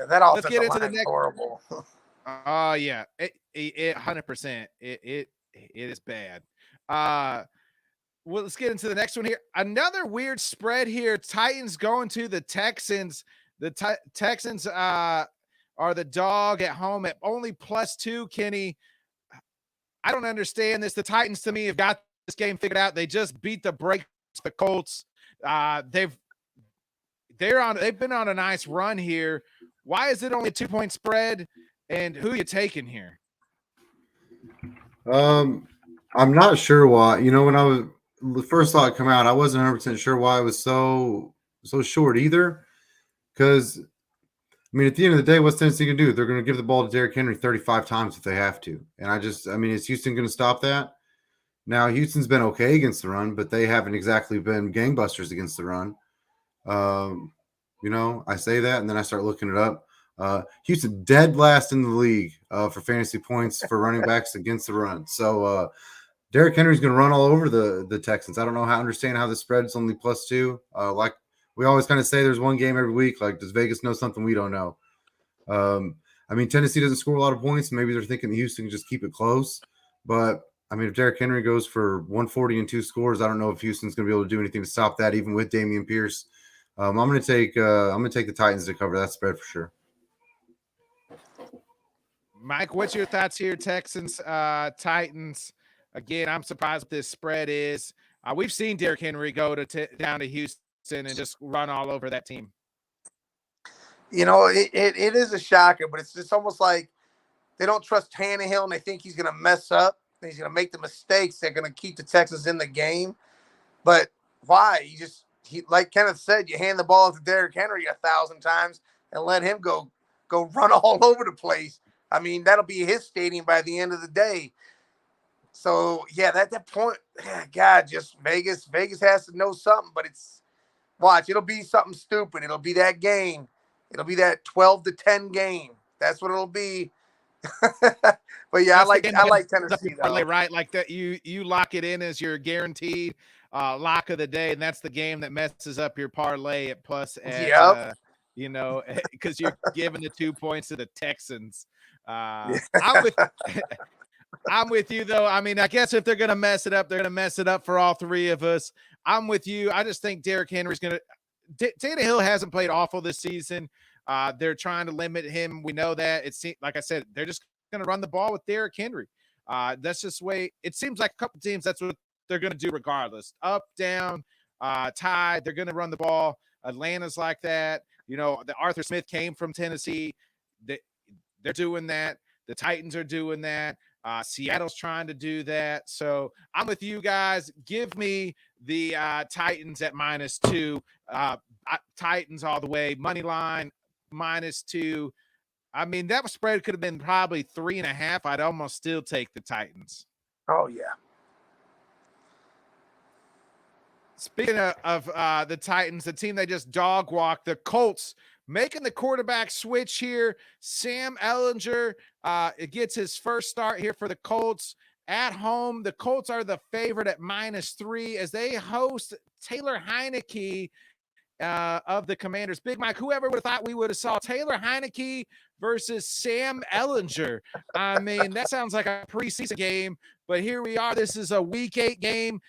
that offensive line is horrible. Oh yeah, it 100%. It is bad. Well, let's get into the next one here. Another weird spread here. Titans going to the Texans. The Texans are the dog at home at only +2. Kenny, I don't understand this. The Titans to me have got this game figured out. They just beat the brakes the Colts. They've been on a nice run here. Why is it only a 2-point spread? And who are you taking here? I'm not sure why. You know, when the first saw it come out, I wasn't 100% sure why it was so short either. Because, I mean, at the end of the day, what's Tennessee going to do? They're going to give the ball to Derrick Henry 35 times if they have to. And is Houston going to stop that? Now, Houston's been okay against the run, but they haven't exactly been gangbusters against the run. You know, I say that, and then I start looking it up. Houston dead last in the league for fantasy points for running backs against the run. So Derrick Henry's going to run all over the Texans. I don't understand how the spread's only +2. Like we always kind of say, there's one game every week. Like, does Vegas know something we don't know? I mean, Tennessee doesn't score a lot of points. Maybe they're thinking Houston can just keep it close. But I mean, if Derrick Henry goes for 140 and 2 scores, I don't know if Houston's going to be able to do anything to stop that, even with Dameon Pierce. I'm going to take the Titans to cover that spread for sure. Mike, what's your thoughts here? Texans, Titans. Again, I'm surprised what this spread is. We've seen Derrick Henry go down to Houston and just run all over that team. You know, it is a shocker, but it's just almost like they don't trust Tannehill and they think he's going to mess up. He's going to make the mistakes. They're going to keep the Texans in the game. But why? Like Kenneth said, you hand the ball to Derrick Henry 1,000 times and let him go run all over the place. I mean, that'll be his stadium by the end of the day. So, yeah, that point, God, just Vegas has to know something. But it'll be something stupid. It'll be that game. It'll be that 12-10 game. That's what it'll be. But yeah, I like Tennessee though. Right, like that you lock it in as your guaranteed lock of the day, and that's the game that messes up your parlay at plus. You know, because you're giving the 2 points to the Texans. I'm with you though. I mean, I guess if they're gonna mess it up, they're gonna mess it up for all three of us. I'm with you. I just think Derrick Henry's gonna. Tannehill hasn't played awful this season. They're trying to limit him. We know that. Like I said, they're just going to run the ball with Derrick Henry. That's just the way it seems like a couple teams. That's what they're going to do regardless. Up, down, tied. They're going to run the ball. Atlanta's like that. You know, the Arthur Smith came from Tennessee. They're doing that. The Titans are doing that. Seattle's trying to do that. So I'm with you guys. Give me the Titans at -2. Titans all the way. Money line -2. I mean, that spread could have been probably 3.5. I'd almost still take the Titans. Oh, yeah. Speaking of the Titans, the team they just dog walked, the Colts making the quarterback switch here. Sam Ellinger gets his first start here for the Colts at home. The Colts are the favorite at -3 as they host Taylor Heineke of the Commanders. Big Mike, whoever would have thought we would have saw Taylor Heineke versus Sam Ellinger? I mean, that sounds like a preseason game, but here we are. This is a Week 8 game.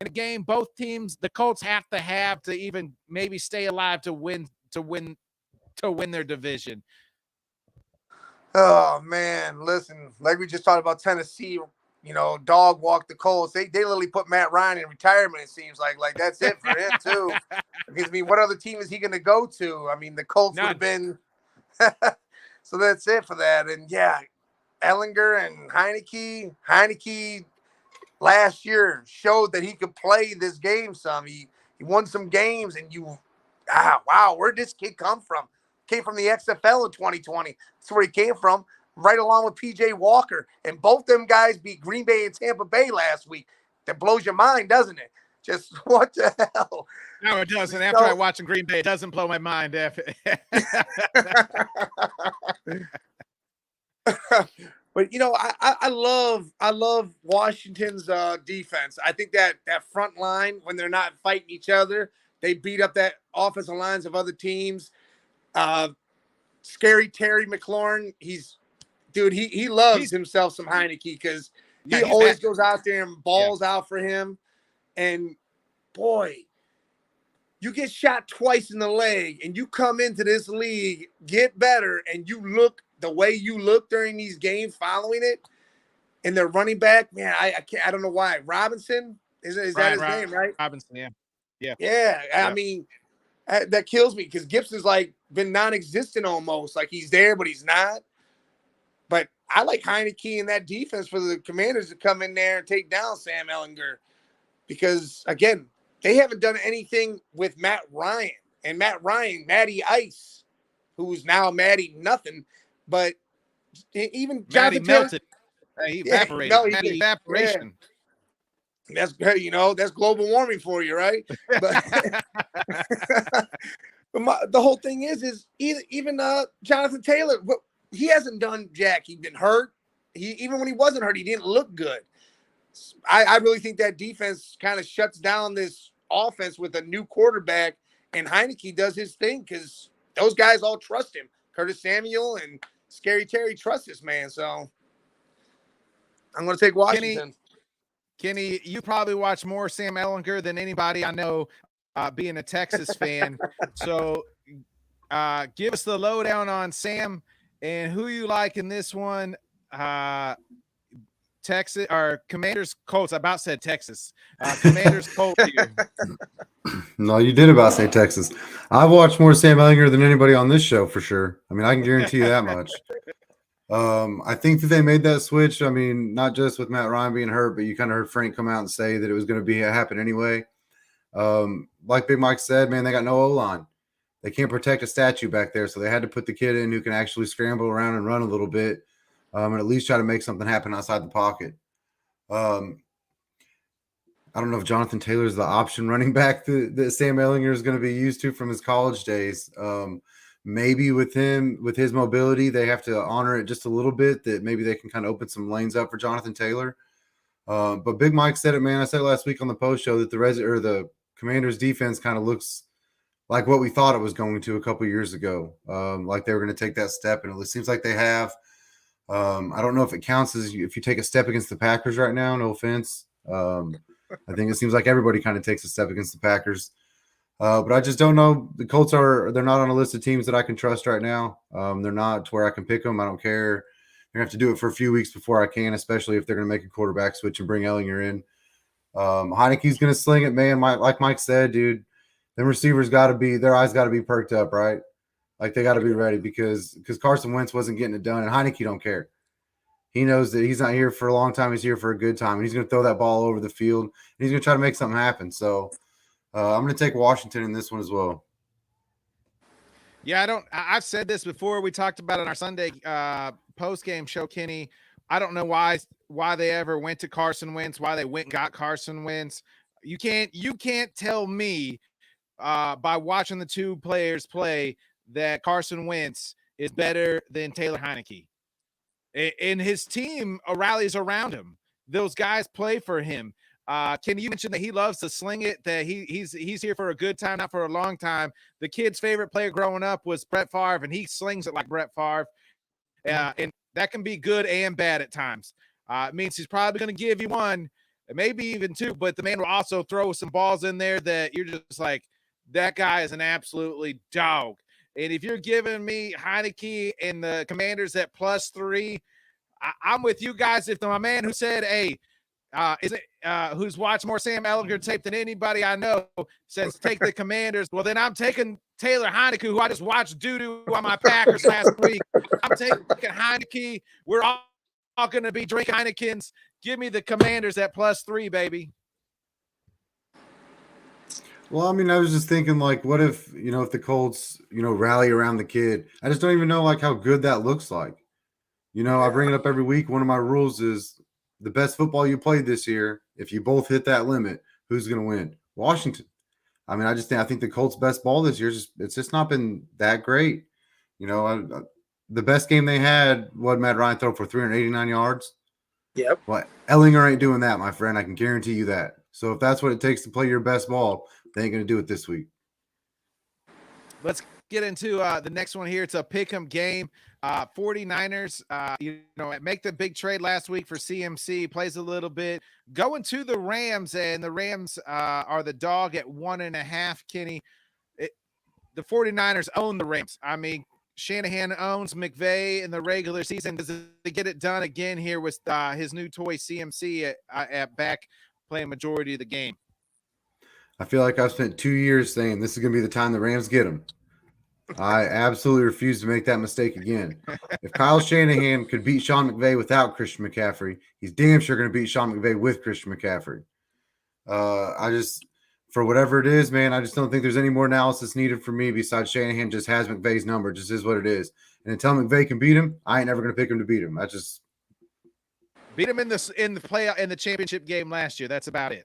In a game, both teams, the Colts have to even maybe stay alive to win their division. Oh man, listen, like we just talked about Tennessee, dog walk the Colts. They literally put Matt Ryan in retirement, it seems like. Like, that's it for him, too. Because, I mean, what other team is he going to go to? I mean, the Colts would have been – so that's it for that. And, yeah, Ellinger and Heineke last year showed that he could play this game some. He won some games, and wow, where'd this kid come from? Came from the XFL in 2020. That's where he came from, right along with PJ Walker. And both them guys beat Green Bay and Tampa Bay last week. That blows your mind, doesn't it? Just what the hell? No, it doesn't. After I watch Green Bay, it doesn't blow my mind. But I love Washington's defense. I think that front line, when they're not fighting each other, they beat up that offensive lines of other teams. Scary Terry McLaurin, he loves himself some Heineke, because he always goes out there and balls out for him. And boy, you get shot twice in the leg and you come into this league, get better, and you look the way you look during these games following it. And their running back, man, I don't know why. Robinson, is that his name, right? Robinson, yeah. I mean, that kills me, because Gibson's like been non-existent almost. Like, he's there, but he's not. But I like Heineke and that defense for the Commanders to come in there and take down Sam Ellinger, because, again, they haven't done anything with Matt Ryan. And Matty Ice, who's now Matty nothing, but even Jonathan Taylor, melted. He evaporated. Matty evaporation. Yeah. That's global warming for you, right? But, but the whole thing is even Jonathan Taylor, he hasn't done jack. He's been hurt. Even when he wasn't hurt, he didn't look good. I really think that defense kind of shuts down this offense with a new quarterback, and Heineke does his thing because those guys all trust him. Curtis Samuel and Scary Terry trust this man. So I'm going to take Washington. Kenny, you probably watch more Sam Ellinger than anybody I know, being a Texas fan. So give us the lowdown on Sam and who you like in this one. Texas or Commanders Colts. I about said Texas. Commanders Colts. No, you did about say Texas. I've watched more Sam Ellinger than anybody on this show for sure. I mean, I can guarantee you that much. I think that they made that switch. I mean, not just with Matt Ryan being hurt, but you kind of heard Frank come out and say that it was going to happen anyway. Like Big Mike said, man, they got no O-line. They can't protect a statue back there, so they had to put the kid in who can actually scramble around and run a little bit, and at least try to make something happen outside the pocket. I don't know if Jonathan Taylor is the option running back that Sam Ellinger is going to be used to from his college days. Maybe with his mobility, they have to honor it just a little bit, that maybe they can kind of open some lanes up for Jonathan Taylor. But Big Mike said it, man. I said it last week on the post show that the Commanders defense kind of looks like what we thought it was going to a couple years ago. Like they were going to take that step, and it seems like they have. I don't know if it counts as if you take a step against the Packers right now. No offense. I think it seems like everybody kind of takes a step against the Packers. But I just don't know. The Colts they're not on a list of teams that I can trust right now. They're not to where I can pick them. I don't care. They're going to have to do it for a few weeks before I can, especially if they're going to make a quarterback switch and bring Ellinger in. Heineke's going to sling it, man. Like Mike said, dude, them receivers their eyes got to be perked up, right? Like they got to be ready because Carson Wentz wasn't getting it done, and Heineke don't care. He knows that he's not here for a long time. He's here for a good time, and he's going to throw that ball over the field, and he's going to try to make something happen. So I'm going to take Washington in this one as well. Yeah, I've said this before. We talked about it on our Sunday post-game show, Kenny. I don't know why they ever went to Carson Wentz, why they went and got Carson Wentz. You can't tell me by watching the two players play that Carson Wentz is better than Taylor Heineke. And his team rallies around him. Those guys play for him. Kenny, you mentioned that he loves to sling it, that he's here for a good time, not for a long time. The kid's favorite player growing up was Brett Favre, and he slings it like Brett Favre. And that can be good and bad at times. It means he's probably going to give you one, maybe even two, but the man will also throw some balls in there that you're just like, that guy is an absolutely dog. And if you're giving me Heineke and the Commanders at +3, I'm with you guys. If my man who said, hey, who's watched more Sam Ellinger tape than anybody I know says take the Commanders, well, then I'm taking Taylor Heineke, who I just watched doo-doo on my Packers last week. I'm taking Heineke. We're all going to be drinking Heinekens. Give me the Commanders at +3, baby. Well, I mean, I was just thinking, like, what if, if the Colts, rally around the kid? I just don't even know, like, how good that looks like. I bring it up every week. One of my rules is the best football you played this year, if you both hit that limit, who's going to win? Washington. I mean, I think the Colts' best ball this year it's just not been that great. The best game they had, what Matt Ryan throw for 389 yards? Yep. Well, Ellinger ain't doing that, my friend. I can guarantee you that. So if that's what it takes to play your best ball, they ain't going to do it this week. Let's get into the next one here. It's a pick'em game. 49ers, make the big trade last week for CMC, plays a little bit, going to the Rams, and the Rams are the dog at 1.5. Kenny, the 49ers own the Rams. I mean, Shanahan owns McVay in the regular season. Does he get it done again here with his new toy CMC at back playing majority of the game? I feel like I've spent 2 years saying this is going to be the time the Rams get him. I absolutely refuse to make that mistake again. If Kyle Shanahan could beat Sean McVay without Christian McCaffrey, he's damn sure going to beat Sean McVay with Christian McCaffrey. For whatever it is, man, I just don't think there's any more analysis needed for me besides Shanahan just has McVay's number, just is what it is. And until McVay can beat him, I ain't never going to pick him to beat him. I just beat him in the championship game last year. That's about it.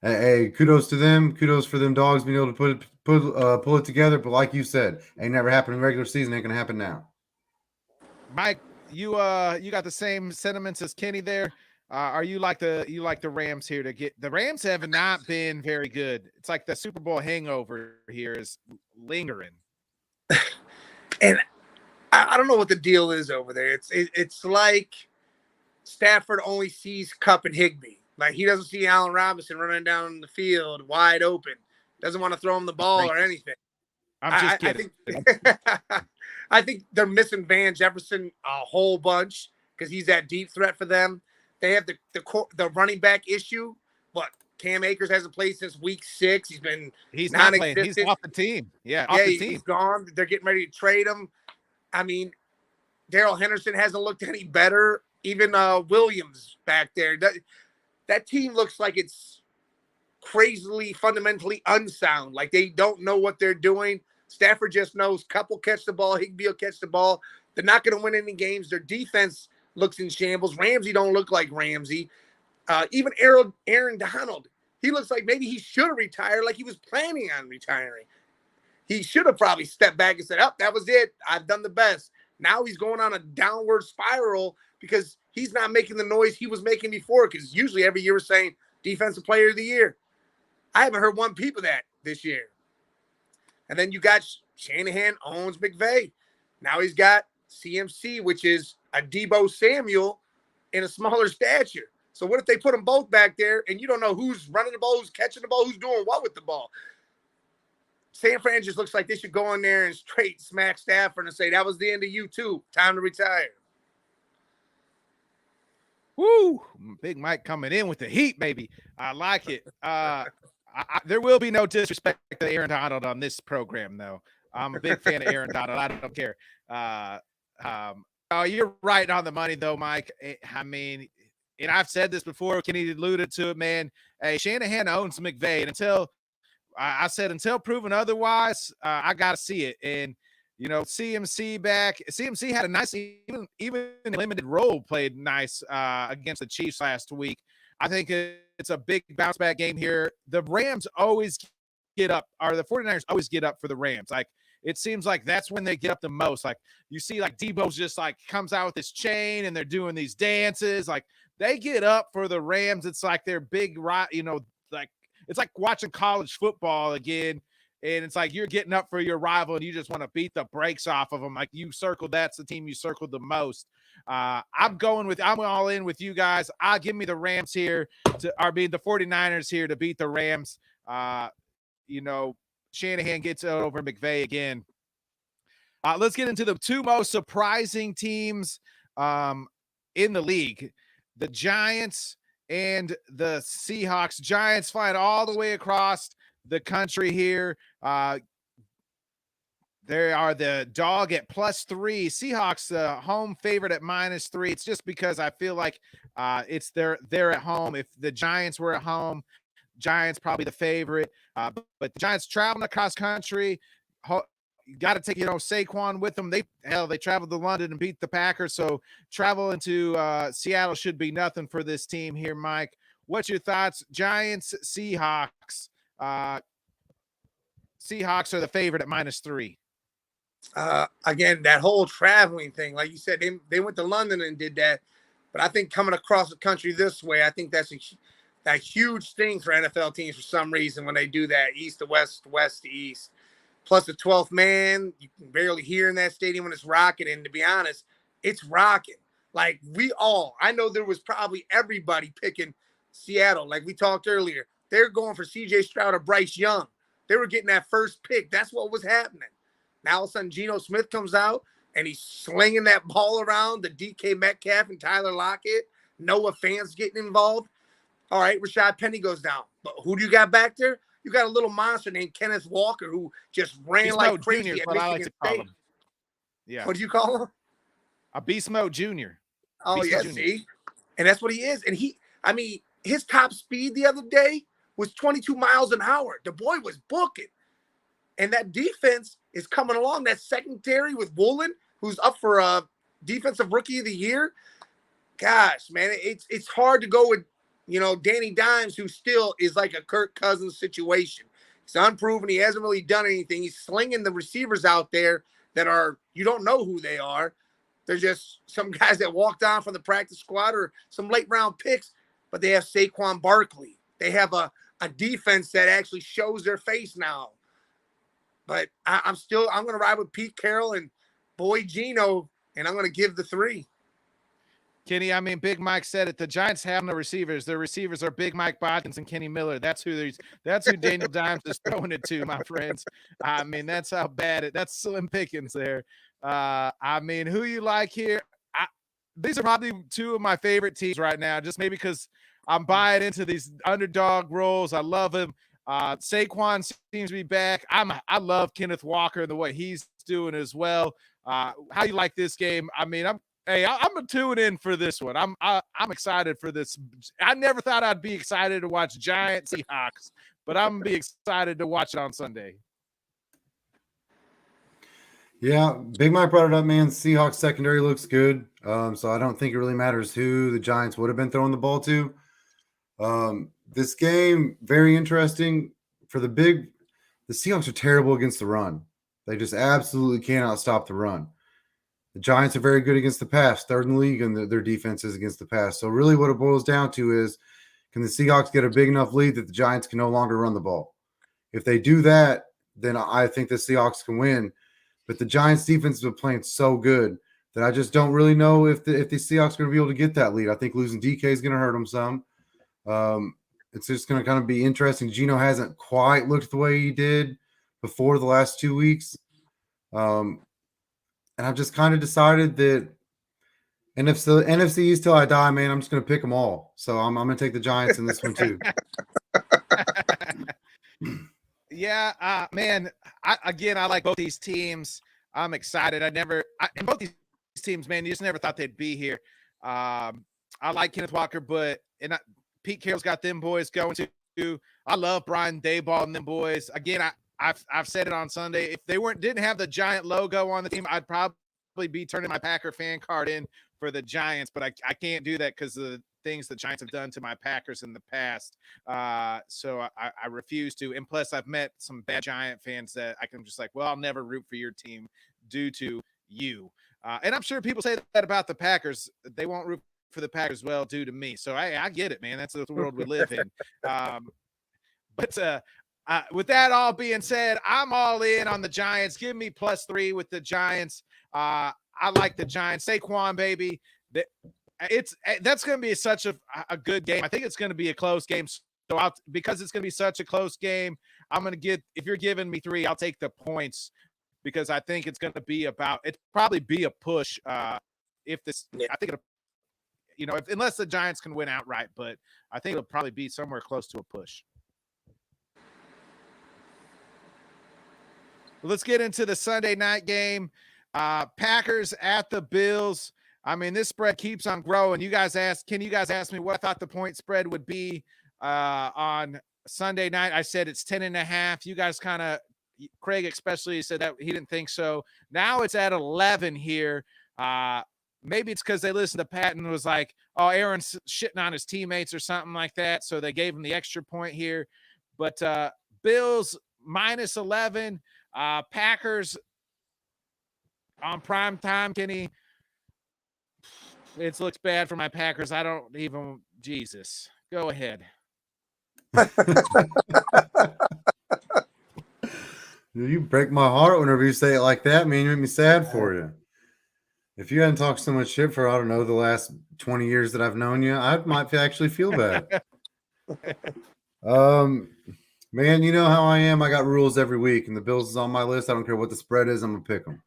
Hey, kudos to them. Kudos for them dogs being able to pull it together. But like you said, ain't never happened in regular season. Ain't gonna happen now. Mike, you got the same sentiments as Kenny there. Are you like the Rams here to get the Rams have not been very good. It's like the Super Bowl hangover here is lingering. And I don't know what the deal is over there. It's like Stafford only sees Kupp and Higbee. Like, he doesn't see Allen Robinson running down the field wide open. Doesn't want to throw him the ball or anything. I'm just kidding. I think they're missing Van Jefferson a whole bunch because he's that deep threat for them. They have the running back issue, but Cam Akers hasn't played since week 6. He's not playing. He's off the team. Yeah, off the team. He's gone. They're getting ready to trade him. I mean, Darrell Henderson hasn't looked any better. Even Williams back there. That team looks like it's crazily, fundamentally unsound. Like, they don't know what they're doing. Stafford just knows Kupp will catch the ball. Higbee will catch the ball. They're not going to win any games. Their defense looks in shambles. Ramsey don't look like Ramsey. Even Aaron Donald, he looks like maybe he should have retired, like he was planning on retiring. He should have probably stepped back and said, oh, that was it. I've done the best. Now he's going on a downward spiral because he's not making the noise he was making before, because usually every year we're saying defensive player of the year. I haven't heard one peep of that this year. And then you got Shanahan owns McVay. Now he's got CMC, which is a Deebo Samuel in a smaller stature. So what if they put them both back there and you don't know who's running the ball, who's catching the ball, who's doing what with the ball? San Fran just looks like they should go in there and straight smack Stafford and say, that was the end of you too. Time to retire. Woo! Big Mike coming in with the heat, baby. I like it. There will be no disrespect to Aaron Donald on this program, though. I'm a big fan of Aaron Donald. I don't care. You're right on the money, though, Mike. I mean, and I've said this before. Kenny alluded to it, man. Hey, Shanahan owns McVay, and until proven otherwise, I got to see it. And CMC back. CMC had a nice, even limited role, played nice against the Chiefs last week. I think it's a big bounce back game here. The Rams always get up, or the 49ers always get up for the Rams. Like, it seems like that's when they get up the most. Like, you see, like, Debo's just like comes out with his chain and they're doing these dances. Like, they get up for the Rams. It's like their big, like, it's like watching college football again. And it's like you're getting up for your rival and you just want to beat the brakes off of them. Like, you circled, that's the team you circled the most. I'm all in with you guys. I'll give me the Rams here the 49ers here to beat the Rams. Shanahan gets over McVay again. Let's get into the two most surprising teams. in the league. The Giants and the Seahawks. Giants flying all the way across the country here. They are the dog at +3. Seahawks, the home favorite at -3. It's just because I feel like it's they're at home. If the Giants were at home, Giants probably the favorite. But the Giants traveling across country. You got to take, Saquon with them. They traveled to London and beat the Packers. So travel into Seattle should be nothing for this team here, Mike. What's your thoughts? Giants, Seahawks. Seahawks are the favorite at -3. Again, that whole traveling thing, like you said, they went to London and did that. But I think coming across the country this way, I think that's a huge thing for NFL teams for some reason when they do that, east to west, west to east. Plus the 12th man, you can barely hear in that stadium when it's rocking. And to be honest, it's rocking. Like I know there was probably everybody picking Seattle. Like we talked earlier, they're going for CJ Stroud or Bryce Young. They were getting that first pick. That's what was happening. Now all of a sudden Geno Smith comes out and he's slinging that ball around to DK Metcalf and Tyler Lockett. Noah Fant's getting involved. All right, Rashad Penny goes down. But who do you got back there? You got a little monster named Kenneth Walker who just ran Beast like Mode crazy Jr. at what I like Michigan to call State. him. Yeah. What do you call him? A Beast Mode Jr. Oh, Beast yeah, Mode Jr. see? And that's what he is. And his top speed the other day was 22 miles an hour. The boy was booking. And that defense is coming along. That secondary with Woolen, who's up for a defensive rookie of the year. Gosh, man, it's hard to go with, Danny Dimes, who still is like a Kirk Cousins situation. He's unproven. He hasn't really done anything. He's slinging the receivers out there that you don't know who they are. They're just some guys that walked on from the practice squad or some late round picks, but they have Saquon Barkley. They have a defense that actually shows their face now. But I'm going to ride with Pete Carroll and boy Geno, and I'm going to give the 3. Kenny, Big Mike said it. The Giants have no receivers. Their receivers are Big Mike Bodkins and Kenny Miller. That's who Daniel Dimes is throwing it to, my friends. That's how bad that's slim pickings there. Who you like here? These are probably two of my favorite teams right now, just maybe because I'm buying into these underdog roles. I love him. Saquon seems to be back. I love Kenneth Walker and the way he's doing as well. How you like this game? I'm gonna tune in for this one. I'm excited for this. I never thought I'd be excited to watch Giants Seahawks, but I'm gonna be excited to watch it on Sunday. Yeah, Big Mike brought it up, man. Seahawks secondary looks good. So I don't think it really matters who the Giants would have been throwing the ball to. This game, very interesting. The Seahawks are terrible against the run. They just absolutely cannot stop the run. The Giants are very good against the pass, third in the league in their defenses against the pass. So really what it boils down to is, can the Seahawks get a big enough lead that the Giants can no longer run the ball? If they do that, then I think the Seahawks can win. But the Giants defense has been playing so good that I just don't really know if the Seahawks are going to be able to get that lead. I think losing DK is going to hurt them some. It's just going to kind of be interesting. Geno hasn't quite looked the way he did before the last 2 weeks. And I've just kind of decided that NFC East till I die, man, I'm just going to pick them all. So I'm going to take the Giants in this one too. Yeah, man. I like both these teams. I'm excited. And both these teams, man, you just never thought they'd be here. I like Kenneth Walker, Pete Carroll's got them boys going too. I love Brian Daboll and them boys. Again, I've said it on Sunday. If they didn't have the Giant logo on the team, I'd probably be turning my Packer fan card in for the Giants, but I can't do that because of the things the Giants have done to my Packers in the past. So I refuse to. And plus, I've met some bad Giant fans that I can just like, well, I'll never root for your team due to you. And I'm sure people say that about the Packers. They won't root for the Packers well due to me. So I get it, man. That's the world we live in. But with that all being said, I'm all in on the Giants. Give me +3 with the Giants. I like the Giants. Saquon, baby. That's going to be such a good game. I think it's going to be a close game. So because it's going to be such a close game, I'm going to if you're giving me 3, I'll take the points because I think it's going to be probably be a push. I think unless the Giants can win outright, but I think it'll probably be somewhere close to a push. Let's get into the Sunday night game. Packers at the Bills. I mean, this spread keeps on growing. You guys asked me what I thought the point spread would be on Sunday night. I said it's 10.5. You guys kind of, Craig especially, said that he didn't think so. Now it's at 11 here. Maybe it's because they listened to Pat and was like, oh, Aaron's shitting on his teammates or something like that. So they gave him the extra point here. But Bills minus 11. Packers on prime time, Kenny. It looks bad for my Packers. I don't even. Jesus, go ahead. You break my heart whenever you say it like that. Man, you make me sad for you. If you hadn't talked so much shit for, I don't know, the last 20 years that I've known you, I might actually feel bad. Man, you know how I am. I got rules every week, and the Bills is on my list. I don't care what the spread is. I'm going to pick them.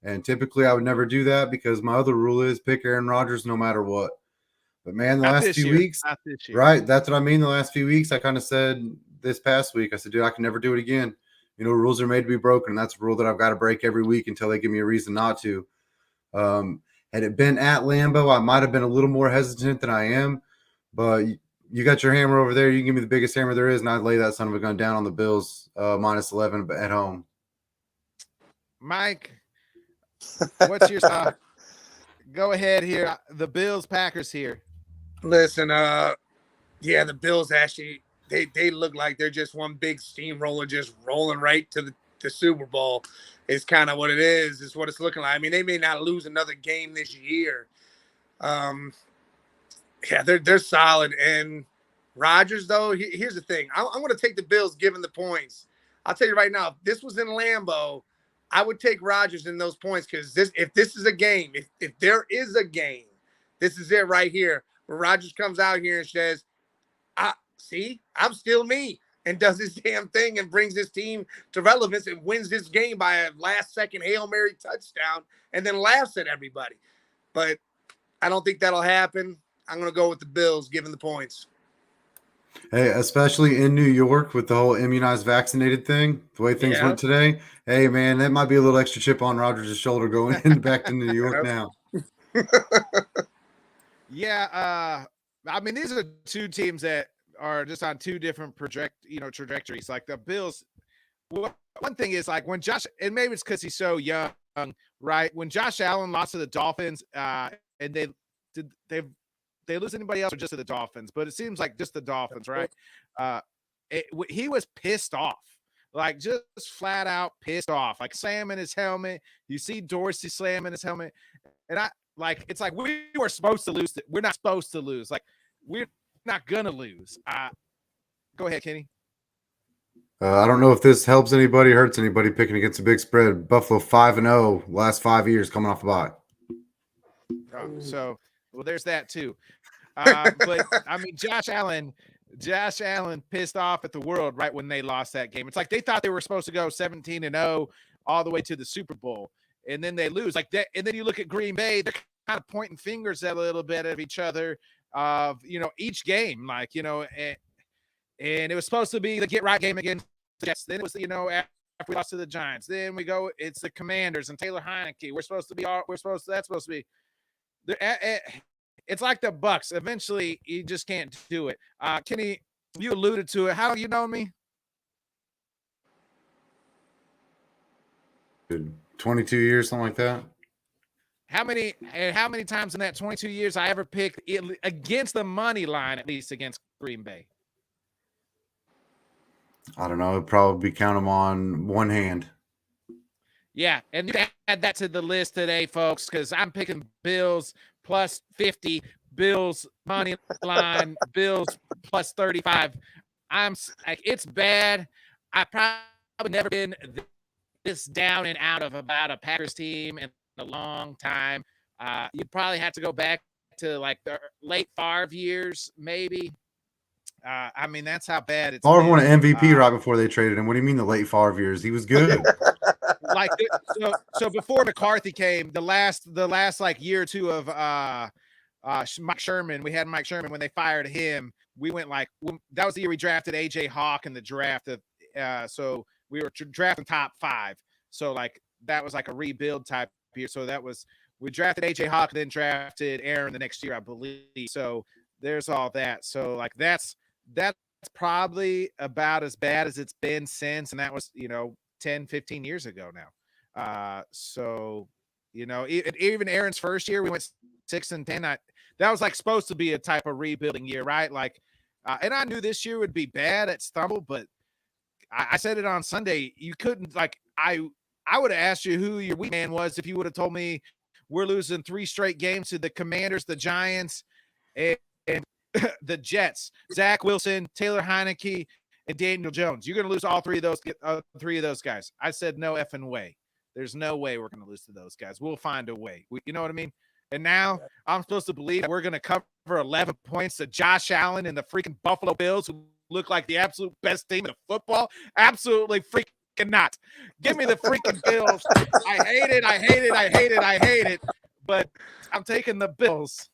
And typically I would never do that because my other rule is pick Aaron Rodgers no matter what. But, man, the last few weeks, right, that's what I mean. The last few weeks, I kind of said this past week, I said, dude, I can never do it again. Rules are made to be broken, and that's a rule that I've got to break every week until they give me a reason not to. Had it been at Lambeau, I might have been a little more hesitant than I am. But you got your hammer over there. You can give me the biggest hammer there is, and I'd lay that son of a gun down on the Bills minus 11 at home. Mike, what's your thought? Go ahead here. The Bills, Packers here. Listen, the Bills actually they look like they're just one big steamroller, just rolling right to the Super Bowl. It's kind of what it is. It's what it's looking like. I mean, they may not lose another game this year. They're solid. And Rodgers, though, here's the thing. I'm going to take the Bills given the points. I'll tell you right now, if this was in Lambeau, I would take Rodgers in those points because if this is a game, if there is a game, this is it right here where Rodgers comes out here and says, I'm still me, and does his damn thing and brings his team to relevance and wins this game by a last-second Hail Mary touchdown and then laughs at everybody. But I don't think that'll happen. I'm going to go with the Bills given the points. Hey, especially in New York with the whole immunized vaccinated thing, the way things went today. Hey, man, that might be a little extra chip on Rodgers' shoulder going back to New York now. Yeah, I mean, these are two teams that are just on two different trajectories. Like the Bills, one thing is like when Josh, and maybe it's because he's so young, right? When Josh Allen lost to the Dolphins, and they lose anybody else or just to the Dolphins, but it seems like just the Dolphins, right? He was pissed off, like just flat out pissed off, like slamming his helmet. You see Dorsey slamming his helmet, and it's like we were supposed to lose. We're not supposed to lose. Like we're not gonna lose. Go ahead, Kenny. I don't know if this helps anybody, hurts anybody picking against a big spread. Buffalo 5-0 last 5 years coming off a bye. So there's that too. But I mean, Josh Allen pissed off at the world right when they lost that game. It's like they thought they were supposed to go 17-0 all the way to the Super Bowl, and then they lose like that. And then you look at Green Bay; they're kind of pointing fingers at a little bit of each other of each game, like and it was supposed to be the get right game against the Jets. Then it was after we lost to the Giants. Then we go, it's the Commanders and Taylor Heineke. That's supposed to be. It's like the Bucks. Eventually, you just can't do it. Kenny, you alluded to it. How long you know me? 22 years, something like that. How many times in that 22 years I ever picked it against the money line, at least against Green Bay? I don't know. It'd probably count them on one hand. Yeah, and you add that to the list today, folks, because I'm picking Bills plus 50, Bills money line, Bills plus 35. It's bad. I probably never been this down and out of about a Packers team in a long time. You probably have to go back to like the late Favre years, maybe. I mean, that's how bad it's Favre won an MVP right before they traded him. What do you mean the late Favre years? He was good. So before McCarthy came, the last like year or two of Mike Sherman. We had Mike Sherman when they fired him. We went that was the year we drafted AJ Hawk in the draft. So we were drafting top 5. So like that was like a rebuild type year. So we drafted AJ Hawk, then drafted Aaron the next year, I believe. So there's all that. So like that's probably about as bad as it's been since, and that was 10, 15 years ago now. So even Aaron's first year, we went 6-10. That was like supposed to be a type of rebuilding year, right? Like, and I knew this year would be bad at Stumble, but I said it on Sunday. You couldn't I would have asked you who your weak man was if you would have told me we're losing 3 straight games to the Commanders, the Giants, and the Jets. Zach Wilson, Taylor Heineke, and Daniel Jones. You're going to lose all 3 of those guys. I said no effing way. There's no way we're going to lose to those guys. We'll find a way. You know what I mean? And now I'm supposed to believe that we're going to cover 11 points to Josh Allen and the freaking Buffalo Bills, who look like the absolute best team in football. Absolutely freaking not. Give me the freaking Bills. I hate it. But I'm taking the Bills.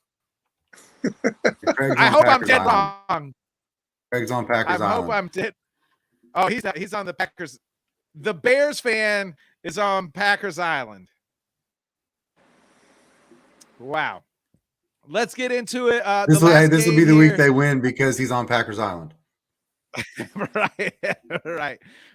I hope I'm dead wrong. Greg's on Packers Island. I hope I'm dead. Oh, he's on the Packers. The Bears fan is on Packers Island. Right. Let's get into it. This will be the week they win because he's on Packers Island.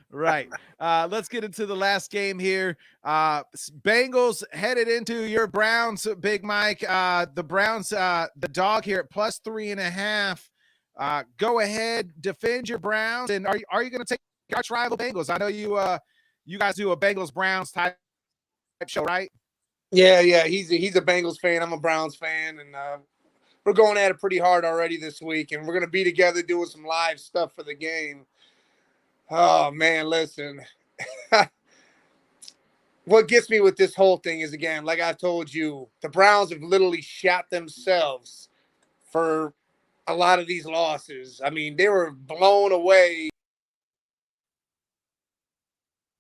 Right. Let's get into the last game here. Bengals headed into your Browns, Big Mike. The Browns, the dog here at +3.5. Go ahead, defend your Browns. And are you going to take your arch rival Bengals? I know you guys do a Bengals Browns type show, right? Yeah. He's a Bengals fan. I'm a Browns fan, and we're going at it pretty hard already this week, and we're going to be together doing some live stuff for the game. Oh, man, listen. What gets me with this whole thing is, again, like I told you, the Browns have literally shot themselves for a lot of these losses. I mean, they were blown away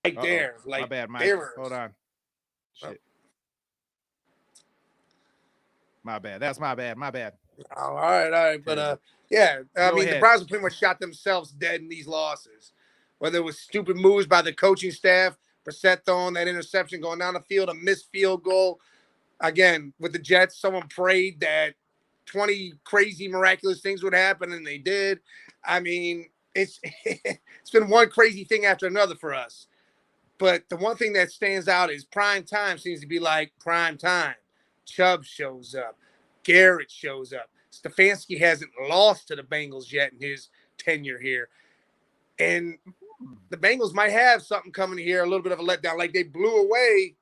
there. Like, my bad, Mike. Hold on. Shit. My bad. That's my bad. All right. But, the Browns have pretty much shot themselves dead in these losses. Whether it was stupid moves by the coaching staff, Brissett throwing that interception, going down the field, a missed field goal. Again, with the Jets, someone prayed that 20 crazy, miraculous things would happen, and they did. I mean, it's been one crazy thing after another for us. But the one thing that stands out is prime time seems to be like prime time. Chubb shows up. Garrett shows up. Stefanski hasn't lost to the Bengals yet in his tenure here. And the Bengals might have something coming here, a little bit of a letdown. Like they blew away,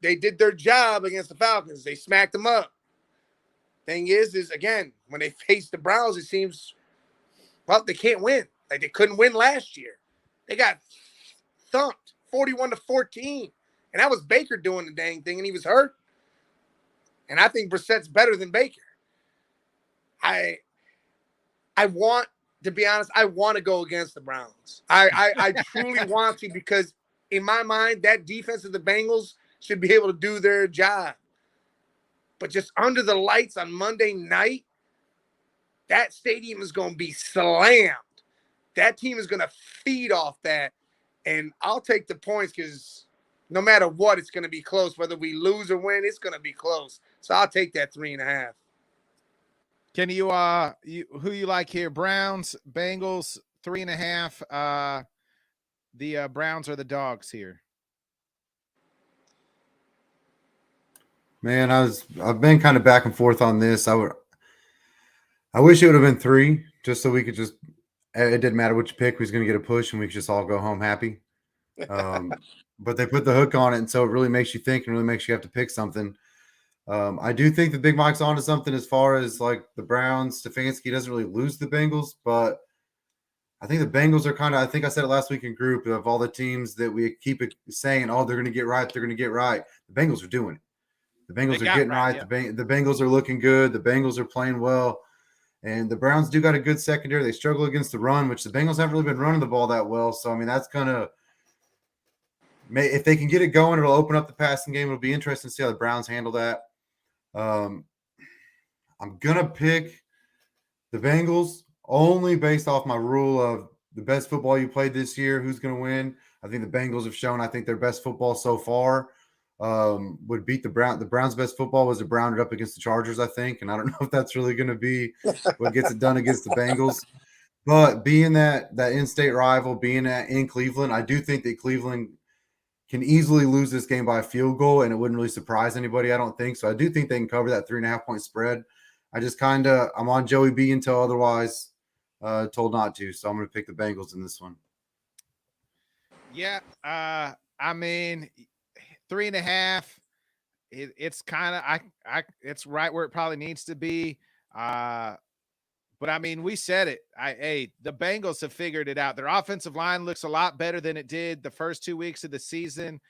they did their job against the Falcons. They smacked them up. Thing is again, when they face the Browns, it seems, well, they can't win. Like they couldn't win last year. They got thumped 41-14. And that was Baker doing the dang thing, and he was hurt. And I think Brissett's better than Baker. I want, to be honest, I want to go against the Browns. I truly want to, because in my mind, that defense of the Bengals should be able to do their job. But just under the lights on Monday night, that stadium is going to be slammed. That team is going to feed off that. And I'll take the points because no matter what, it's going to be close. Whether we lose or win, it's going to be close. So I'll take that 3.5. Can you who you like here? Browns, Bengals, 3.5. The Browns are the dogs here. Man, I've been kind of back and forth on this. I wish it would have been 3, just so we could it didn't matter what you pick. We was going to get a push and we could just all go home happy. But they put the hook on it, and so it really makes you think and really makes you have to pick something. I do think that Big Mike's onto something as far as like the Browns. Stefanski doesn't really lose the Bengals, but I think the Bengals are kind of, I think I said it last week in group, of all the teams that we keep saying, oh, they're going to get right. They're going to get right. The Bengals are doing it. The Bengals are getting right. Yeah. The Bengals are looking good. The Bengals are playing well. And the Browns do got a good secondary. They struggle against the run, which the Bengals haven't really been running the ball that well. So, I mean, that's kind of, if they can get it going, it'll open up the passing game. It'll be interesting to see how the Browns handle that. I'm gonna pick the Bengals only based off my rule of the best football you played this year. Who's gonna win? I think the Bengals have shown. I think their best football so far would beat the Browns. The Browns' best football was to brown it up against the Chargers, I think, and I don't know if that's really going to be what gets it done against the Bengals. But being that in-state rival, being in Cleveland, I do think that Cleveland can easily lose this game by a field goal, and it wouldn't really surprise anybody, I don't think. So I do think they can cover that 3.5-point spread. I'm on Joey B until otherwise told not to. So I'm going to pick the Bengals in this one. Yeah. I mean, 3.5. It's kind of it's right where it probably needs to be. But I mean, we said it. The Bengals have figured it out. Their offensive line looks a lot better than it did the first 2 weeks of the season.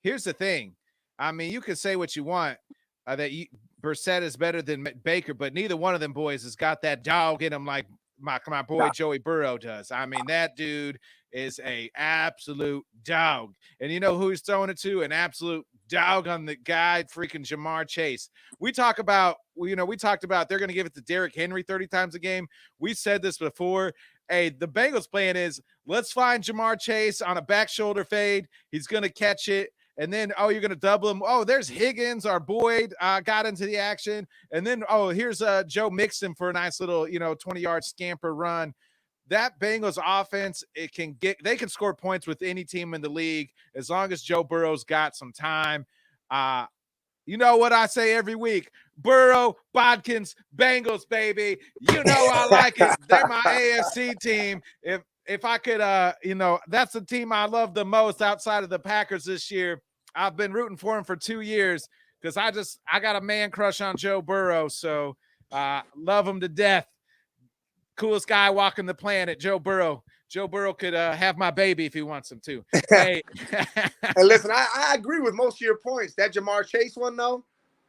Here's the thing. I mean, you can say what you want that Brissett is better than Baker, but neither one of them boys has got that dog in them like my boy Joey Burrow does. I mean, that dude is a absolute dog. And you know who he's throwing it to? An absolute dog on the guy, freaking Jamar Chase. We talked about they're going to give it to Derrick Henry 30 times a game. We said this before. Hey, the Bengals plan is let's find Jamar Chase on a back shoulder fade. He's going to catch it. And then, you're going to double him. Oh, there's Higgins, our Boyd, got into the action. And then, here's Joe Mixon for a nice little, 20-yard scamper run. That Bengals offense, they can score points with any team in the league as long as Joe Burrow's got some time. You know what I say every week? Burrow, Bodkins, Bengals, baby. You know I like it. They're my AFC team. If I could, that's the team I love the most outside of the Packers this year. I've been rooting for him for 2 years because I got a man crush on Joe Burrow. So love him to death. Coolest guy walking the planet, Joe Burrow. Joe Burrow could have my baby if he wants him to. Hey, and listen, I agree with most of your points. That Jamar Chase one, though,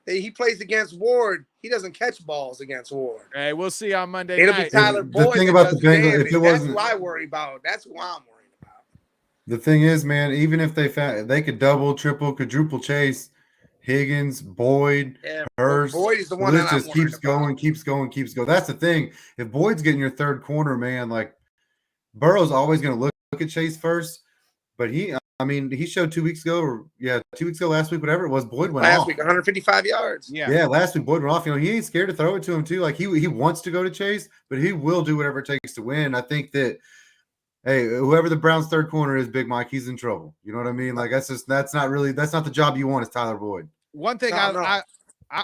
he plays against Ward. He doesn't catch balls against Ward. Hey, we'll see on Monday It'll night. be Tyler Boyd. The thing about the Bengals, if it that's wasn't, who I worry about. That's who I'm worried about. The thing is, man, even if they could double, triple, quadruple Chase, Higgins, Boyd, Hurst, Boyd is the one this that just keeps going. That's the thing. If Boyd's getting your third corner, man, like Burrow's always going to look at Chase first. But he showed 2 weeks ago, last week, whatever it was, Boyd went off. Last week, 155 yards. Yeah, last week Boyd went off. He ain't scared to throw it to him too. Like he wants to go to Chase, but he will do whatever it takes to win. I think that. Hey, whoever the Browns' third corner is, Big Mike, he's in trouble. You know what I mean? Like that's not the job you want is Tyler Boyd. One thing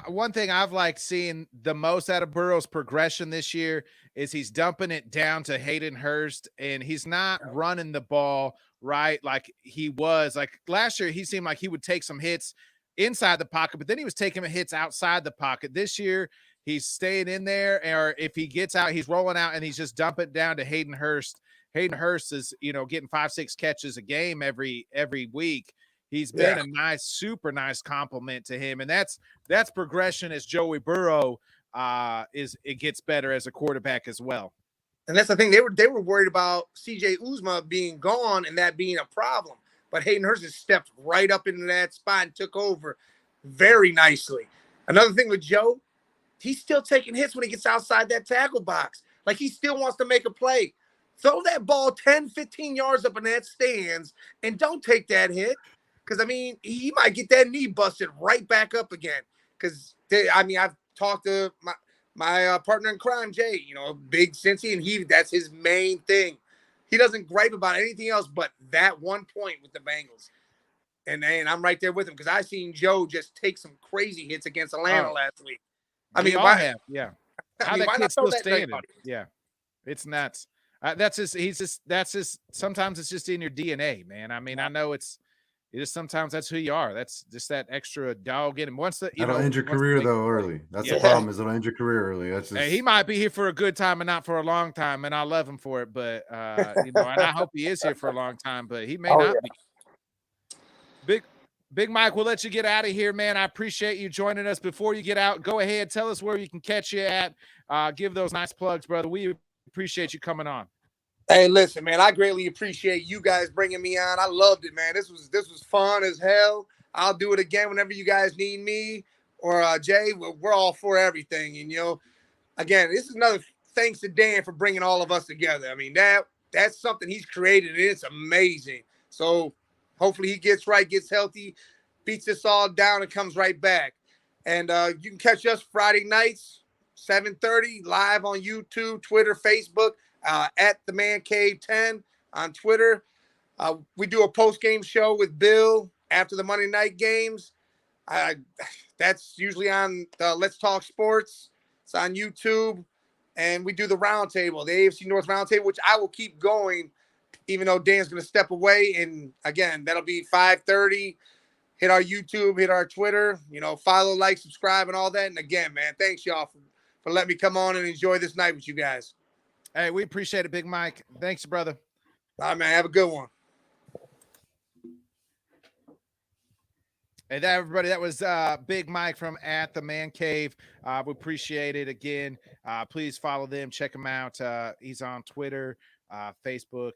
one thing I've liked seeing the most out of Burrow's progression this year is he's dumping it down to Hayden Hurst, and he's not running the ball right like he was. Like last year, he seemed like he would take some hits inside the pocket, but then he was taking hits outside the pocket. This year, he's staying in there, or if he gets out, he's rolling out and he's just dumping it down to Hayden Hurst. Hayden Hurst is, getting 5-6 catches a game every week. He's been a super nice compliment to him. And that's progression as Joey Burrow it gets better as a quarterback as well. And that's the thing. They were worried about CJ Uzomah being gone and that being a problem. But Hayden Hurst has stepped right up into that spot and took over very nicely. Another thing with Joe, he's still taking hits when he gets outside that tackle box. Like he still wants to make a play. Throw that ball 10, 15 yards up in that stands and don't take that hit. Because, he might get that knee busted right back up again. Because, I've talked to my partner in crime, Jay, big Cincy, and that's his main thing. He doesn't gripe about anything else but that one point with the Bengals. And I'm right there with him because I seen Joe just take some crazy hits against Atlanta last week. How that kid's still standing. Yeah, it's nuts. That's just sometimes it's just in your DNA, man. I know it's sometimes that's who you are. That's just that extra dog in him. It'll end your career though early. That's the problem, is it'll end your career early. That's just... Hey, he might be here for a good time and not for a long time, and I love him for it. But and I hope he is here for a long time, but he may not be. Big Mike, we'll let you get out of here, man. I appreciate you joining us. Before you get out, go ahead, tell us where you can catch you at. Give those nice plugs, brother. We appreciate you coming on. Hey, listen, man, I greatly appreciate you guys bringing me on. I loved it, man. This was fun as hell. I'll do it again whenever you guys need me. or Jay, we're all for everything. And, again, this is another thanks to Dan for bringing all of us together. I mean, that's something he's created, and it's amazing. So hopefully he gets right, gets healthy, beats us all down, and comes right back. And you can catch us Friday nights, 7:30, live on YouTube, Twitter, Facebook, at the Man Cave 10 on Twitter. We do a post-game show with Bill after the Monday night games. That's usually on Let's Talk Sports. It's on YouTube. And we do the roundtable, the AFC North roundtable, which I will keep going, even though Dan's going to step away. And again, that'll be 5:30. Hit our YouTube, hit our Twitter, follow, like, subscribe, and all that. And again, man, thanks y'all for letting me come on and enjoy this night with you guys. Hey, we appreciate it, Big Mike. Thanks, brother. All right, man. Have a good one. Hey, everybody, that was Big Mike from At the Man Cave. We appreciate it. Again, please follow them. Check him out. He's on Twitter, Facebook,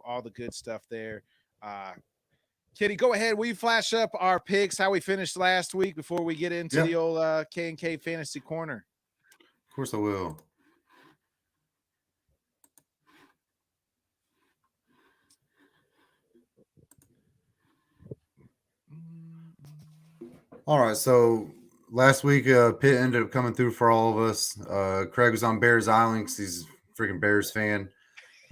all the good stuff there. Kitty, go ahead. Will you flash up our picks, how we finished last week before we get into the old K&K Fantasy Corner? Of course I will. All right, so last week Pitt ended up coming through for all of us. Craig was on Bears Island because he's a freaking Bears fan.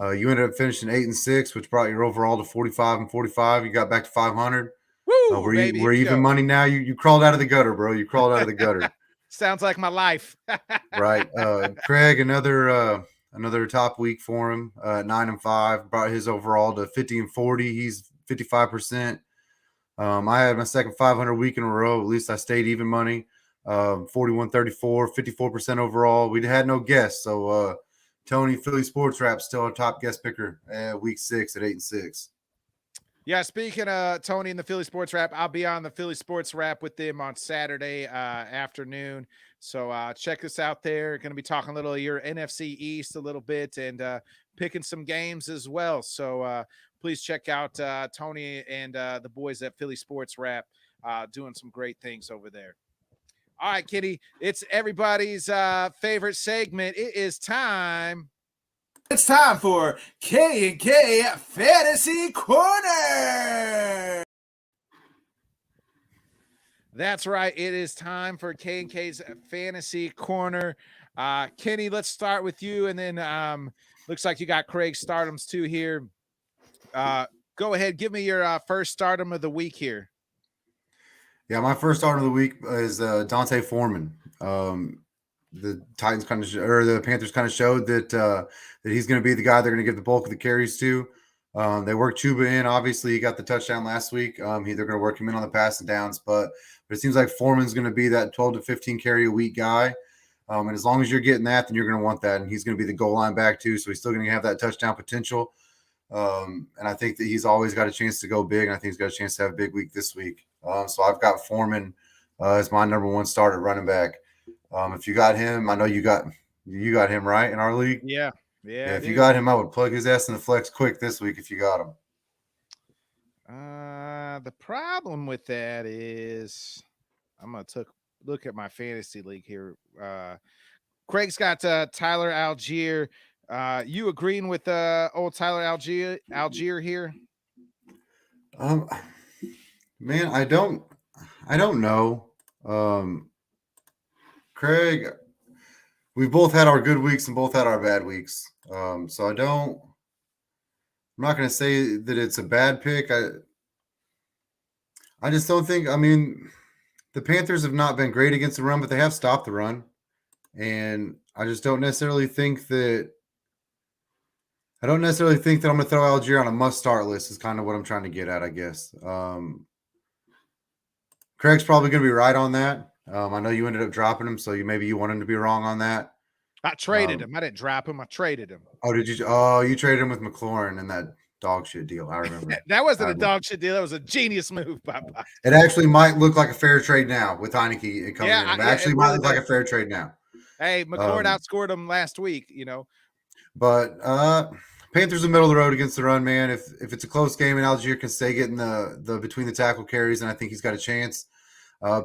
You ended up finishing 8-6, which brought your overall to 45-45. You got back to 500. Woo, we're even money now. You crawled out of the gutter, bro. You crawled out of the gutter. Sounds like my life. Right. Craig, another top week for him. 9-5 brought his overall to 50-40. He's 55%. I had my second 500 week in a row. At least I stayed even money. 41-34, 54% overall. We had no guests, so Tony, Philly Sports Wrap, still our top guest picker week 6 at 8-6. Yeah, speaking of Tony and the Philly Sports Wrap, I'll be on the Philly Sports Wrap with them on Saturday afternoon. So check us out there. Going to be talking a little of your NFC East a little bit and picking some games as well. So please check out Tony and the boys at Philly Sports Wrap doing some great things over there. All right, Kitty, it's everybody's favorite segment. It is time. It's time for K&K Fantasy Corner. That's right. It is time for K&K's Fantasy Corner. Kenny, let's start with you, and then looks like you got Craig stardoms too here. Go ahead, give me your first stardom of the week here. Yeah, my first start of the week is Dante Foreman. The Titans the Panthers kind of showed that he's going to be the guy they're going to give the bulk of the carries to. They worked Chuba in. Obviously, he got the touchdown last week. They're going to work him in on the passing downs, but it seems like Foreman's going to be that 12 to 15 carry a week guy. And as long as you're getting that, then you're going to want that. And he's going to be the goal line back too, so he's still going to have that touchdown potential. And I think that he's always got a chance to go big, and I think he's got a chance to have a big week this week. So I've got Foreman as my number one starter running back. If you got him, I know you got him right in our league. Yeah. If you got him, I would plug his ass in the flex quick this week if you got him. The problem with that is I'm going to look at my fantasy league here. Craig's got Tyler Algier. You agreeing with old Tyler Algier here? Man, I don't know. Craig, we've both had our good weeks and both had our bad weeks. So I'm not going to say that it's a bad pick. I just don't think, the Panthers have not been great against the run, but they have stopped the run. And I just don't necessarily think that I'm going to throw Algier on a must-start list is kind of what I'm trying to get at, I guess. Craig's probably going to be right on that. I know you ended up dropping him, so maybe you want him to be wrong on that. I traded him. I didn't drop him. I traded him. Oh, did you? Oh, you traded him with McLaurin in that dog shit deal. I remember. That wasn't a dog shit deal. That was a genius move, Papa. It actually might look like a fair trade now with Heineke coming in. It actually might look like a fair trade now. Hey, McLaurin outscored him last week, But Panthers in the middle of the road against the run, man. If it's a close game and Algier can stay getting the between the tackle carries, and I think he's got a chance.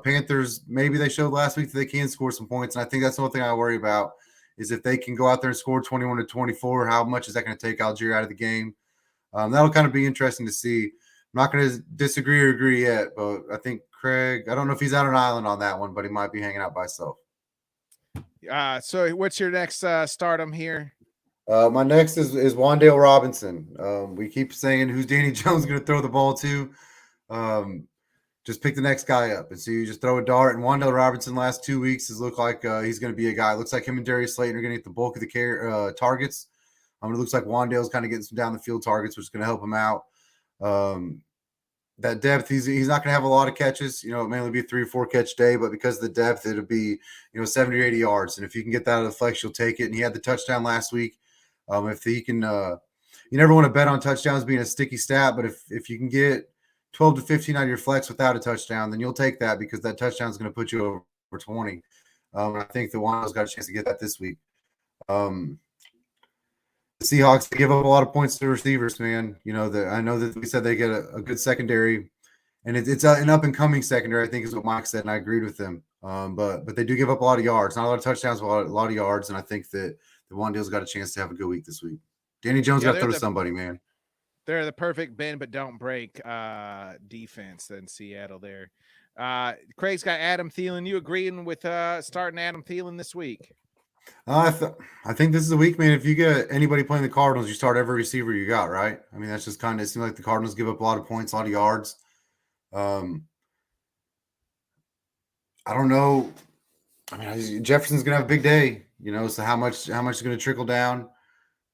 Panthers, maybe they showed last week that they can score some points, and I think that's the only thing I worry about is if they can go out there and score 21-24, how much is that going to take Algier out of the game? That'll kind of be interesting to see. I'm not going to disagree or agree yet, but I think Craig, I don't know if he's out on an island on that one, but he might be hanging out by himself. So what's your next stardom here? My next is Wan'Dale Robinson. We keep saying who's Danny Jones going to throw the ball to. Just pick the next guy up. And so you just throw a dart. And Wan'Dale Robinson last 2 weeks has looked like he's going to be a guy. It looks like him and Darius Slayton are going to get the bulk of the targets. It looks like Wan'Dale's kind of getting some down the field targets, which is going to help him out. That depth, he's not going to have a lot of catches. It may only be a 3 or 4 catch day, but because of the depth, it'll be 70 or 80 yards. And if you can get that out of the flex, you'll take it. And he had the touchdown last week. If he can, you never want to bet on touchdowns being a sticky stat, but if you can get 12 to 15 out of your flex without a touchdown, then you'll take that because that touchdown is going to put you over 20. I think the Wan'Dale's got a chance to get that this week. The Seahawks give up a lot of points to receivers, man. I know that we said they get a good secondary, and it's an up and coming secondary. I think is what Mike said, and I agreed with him. But they do give up a lot of yards, not a lot of touchdowns, but a lot of yards, and I think that the Wan'Dale's got a chance to have a good week this week. Danny Jones got to throw to somebody, man. They're the perfect bend but don't break defense in Seattle there. Craig's got Adam Thielen. You agreeing with starting Adam Thielen this week? I think this is a week, man. If you get anybody playing the Cardinals, you start every receiver you got, right? That's just kind of, it seems like the Cardinals give up a lot of points, a lot of yards. I don't know. Jefferson's going to have a big day, so how much is going to trickle down?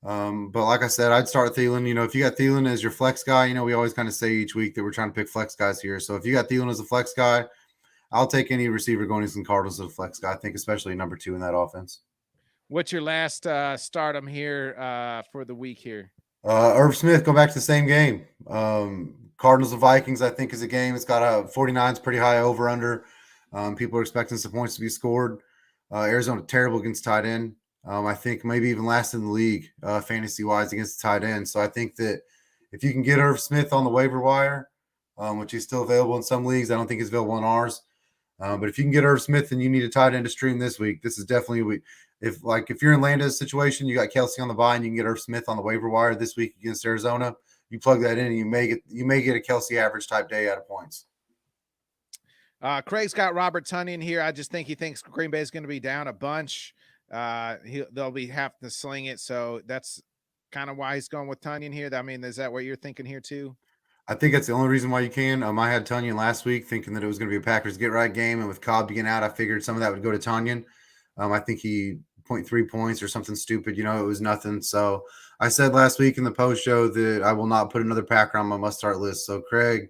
But like I said, I'd start Thielen. If you got Thielen as your flex guy, we always kind of say each week that we're trying to pick flex guys here. So if you got Thielen as a flex guy, I'll take any receiver going against the Cardinals as a flex guy. I think especially number 2 in that offense. What's your last stardom here for the week here? Irv Smith, go back to the same game. Cardinals and Vikings, I think, is a game. It's got a 49's pretty high over-under. People are expecting some points to be scored. Arizona terrible against tight end. I think maybe even last in the league fantasy-wise against the tight end. So I think that if you can get Irv Smith on the waiver wire, which is still available in some leagues, I don't think he's available in ours. But if you can get Irv Smith and you need a tight end to stream this week, this is definitely a week. If you're in Landa's situation, you got Kelsey on the bye and you can get Irv Smith on the waiver wire this week against Arizona, you plug that in and you may get a Kelsey average type day out of points. Craig's got Robert Tonyan here. I just think he thinks Green Bay is going to be down a bunch. They'll be having to sling it, so that's kind of why he's going with Tonyan here. Is that what you're thinking here too? I think that's the only reason why you can. I had Tonyan last week thinking that it was going to be a Packers get-right game, and with Cobb being out, I figured some of that would go to Tonyan. I think he 0.3 points or something stupid. It was nothing. So I said last week in the post show that I will not put another Packer on my must-start list. So Craig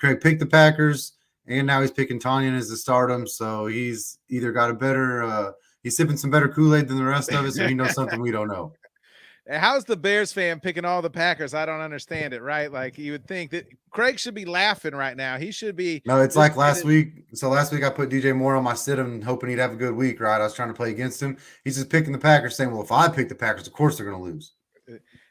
picked the Packers, and now he's picking Tonyan as the stardom. So he's either got a better he's sipping some better Kool-Aid than the rest of us, or he knows something we don't know. How's the Bears fan picking all the Packers? I don't understand it, right? Like, you would think that Craig should be laughing right now. He should be. No, it's like last week. So last week I put DJ Moore on my sit-em hoping he'd have a good week, right? I was trying to play against him. He's just picking the Packers saying, well, if I pick the Packers, of course they're going to lose.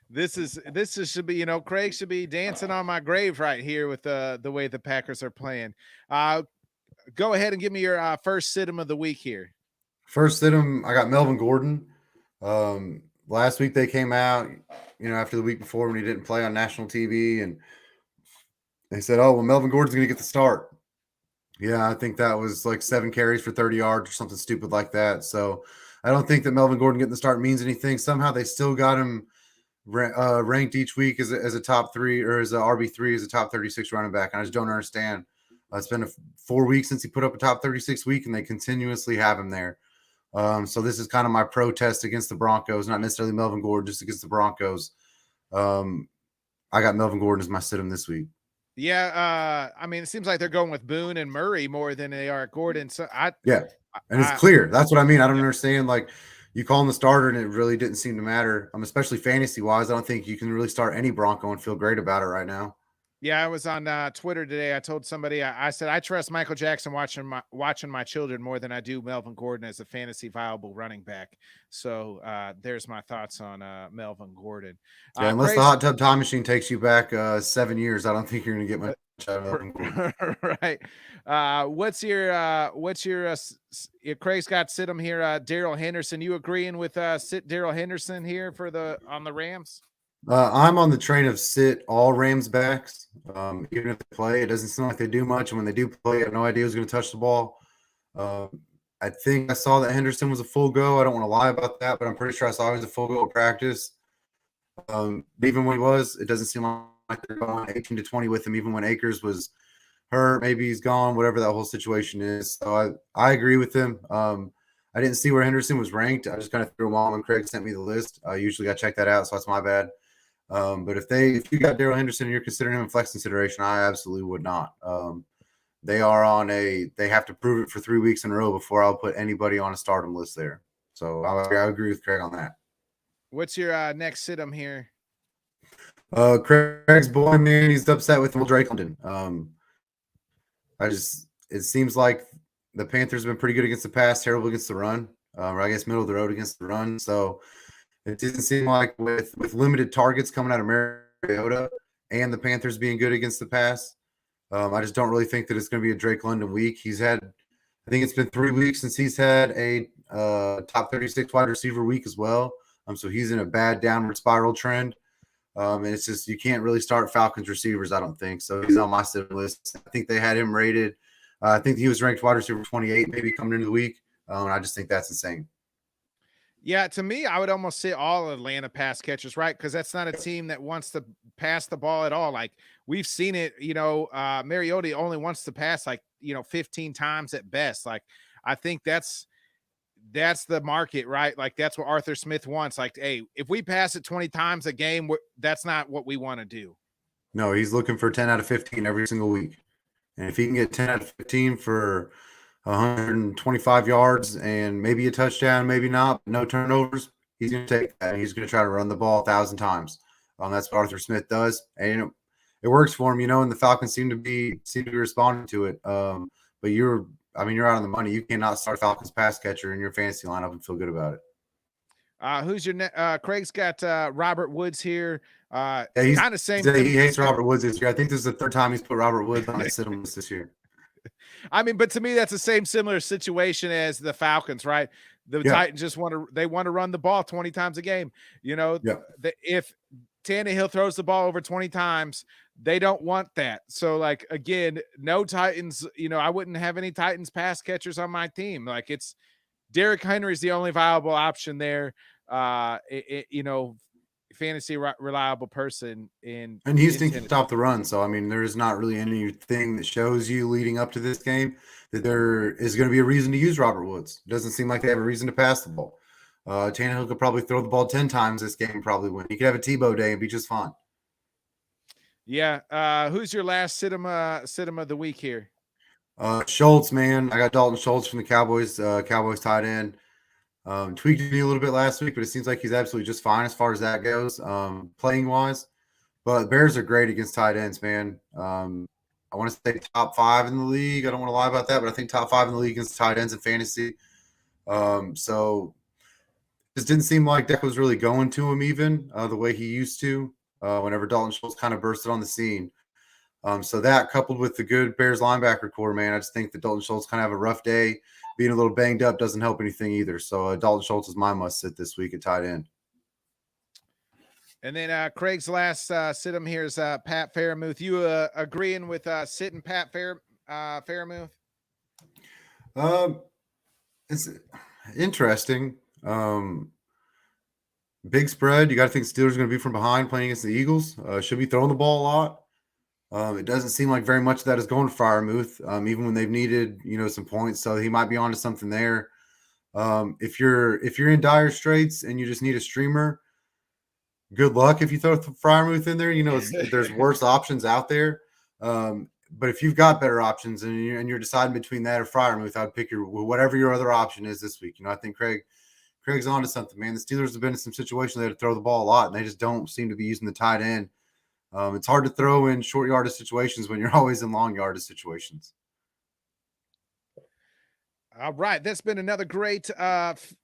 This should be, Craig should be dancing on my grave right here with the way the Packers are playing. Go ahead and give me your first sit-em of the week here. First sit-em, I got Melvin Gordon. Last week they came out, after the week before when he didn't play on national TV, and they said, oh, well, Melvin Gordon's going to get the start. Yeah, I think that was like 7 carries for 30 yards or something stupid like that. So I don't think that Melvin Gordon getting the start means anything. Somehow they still got him ranked each week as a top 3 or as a RB3 as a top 36 running back. And I just don't understand. It's been 4 weeks since he put up a top 36 week, and they continuously have him there. So this is kind of my protest against the Broncos, not necessarily Melvin Gordon, just against the Broncos. I got Melvin Gordon as my sit-em this week. Yeah, it seems like they're going with Boone and Murray more than they are Gordon. So and it's clear. That's what I mean. I don't understand. Like, you call him the starter, and it really didn't seem to matter. Especially fantasy-wise, I don't think you can really start any Bronco and feel great about it right now. Yeah, I was on Twitter today. I told somebody, I said I trust Michael Jackson watching my children more than I do Melvin Gordon as a fantasy viable running back. So there's my thoughts on Melvin Gordon. Yeah, unless the Craig's hot tub time machine takes you back 7 years, I don't think you're going to get much out of Melvin Gordon. right. What's your Craig's got sit him here? Daryl Henderson. You agreeing with sit Daryl Henderson here on the Rams? I'm on the train of sit all Rams backs. Even if they play, it doesn't seem like they do much. And when they do play, I have no idea who's going to touch the ball. I think I saw that Henderson was a full go. I don't want to lie about that, but I'm pretty sure I saw he was a full go at practice. Even when he was, it doesn't seem like they're going 18 to 20 with him, even when Akers was hurt. Maybe he's gone, whatever that whole situation is. So I agree with him. I didn't see where Henderson was ranked. I just kind of threw him on when Craig sent me the list. Usually I check that out, so that's my bad. But if you got Daryl Henderson and you're considering him a flex consideration, I absolutely would not. They have to prove it for 3 weeks in a row before I'll put anybody on a stardom list there. So I agree with Craig on that. What's your next sit him here? Craig's boy, man, he's upset with Drake London. It seems like the Panthers have been pretty good against the pass, terrible against the run, or I guess middle of the road against the run. So it doesn't seem like with limited targets coming out of Mariota and the Panthers being good against the pass, I just don't really think that it's going to be a Drake London week. I think it's been 3 weeks since he's had a top 36 wide receiver week as well. So he's in a bad downward spiral trend. And it's just you can't really start Falcons receivers, I don't think. So he's on my sit list. I think they had him rated. I think he was ranked wide receiver 28 maybe coming into the week. And I just think that's insane. Yeah, to me, I would almost say all Atlanta pass catchers, right? Because that's not a team that wants to pass the ball at all. Like we've seen it, Mariota only wants to pass 15 times at best. Like I think that's the market, right? Like that's what Arthur Smith wants. Like, hey, if we pass it 20 times a game, that's not what we want to do. No, he's looking for 10 out of 15 every single week. And if he can get 10 out of 15 for 125 yards and maybe a touchdown, maybe not, no turnovers, he's going to take that. And he's going to try to run the ball 1,000 times. That's what Arthur Smith does. And it works for him, and the Falcons seem to be responding to it. But you're out on the money. You cannot start Falcons pass catcher in your fantasy lineup and feel good about it. Who's your Craig's got Robert Woods here. Yeah, kind of same. He hates Robert Woods this year. I think this is the third time he's put Robert Woods on his sit-em list this year. I mean, but to me, that's the same similar situation as the Falcons, right? The Titans just want to run the ball 20 times a game. If Tannehill throws the ball over 20 times, they don't want that. So, like, again, no Titans, I wouldn't have any Titans pass catchers on my team. Like, it's Derrick Henry's the only viable option there. Fantasy reliable person in Houston can stop the run. So, there is not really anything that shows you leading up to this game that there is going to be a reason to use Robert Woods. It doesn't seem like they have a reason to pass the ball. Tannehill could probably throw the ball 10 times this game and probably win. He could have a Tebow day and be just fine. Yeah. Who's your last sit-em of the week here? Schultz, man. I got Dalton Schultz from the Cowboys. Cowboys tight end. Tweaked me a little bit last week, but it seems like he's absolutely just fine as far as that goes, playing wise. But Bears are great against tight ends, man. I want to say top 5 in the league. I don't want to lie about that, but I think top 5 in the league against tight ends in fantasy. So it didn't seem like Deck was really going to him even the way he used to whenever Dalton Schultz kind of bursted on the scene. So that coupled with the good Bears linebacker core, man, I just think that Dalton Schultz kind of have a rough day. Being a little banged up doesn't help anything either. So Dalton Schultz is my must sit this week at tight end. And then Craig's last sit-em here is Pat Fairmouth. You agreeing with sitting Pat Fairmouth? It's interesting. Big spread. You got to think Steelers are going to be from behind playing against the Eagles. Should be throwing the ball a lot. It doesn't seem like very much of that is going to Freiermuth, even when they've needed, some points. So he might be onto something there. If you're in dire straits and you just need a streamer, good luck if you throw Freiermuth in there. There's worse options out there. But if you've got better options and you're deciding between that or Freiermuth, I'd pick whatever your other option is this week. I think Craig's onto something, man. The Steelers have been in some situations they had to throw the ball a lot, and they just don't seem to be using the tight end It's hard to throw in short yardage situations when you're always in long yardage situations. All right, that's been another great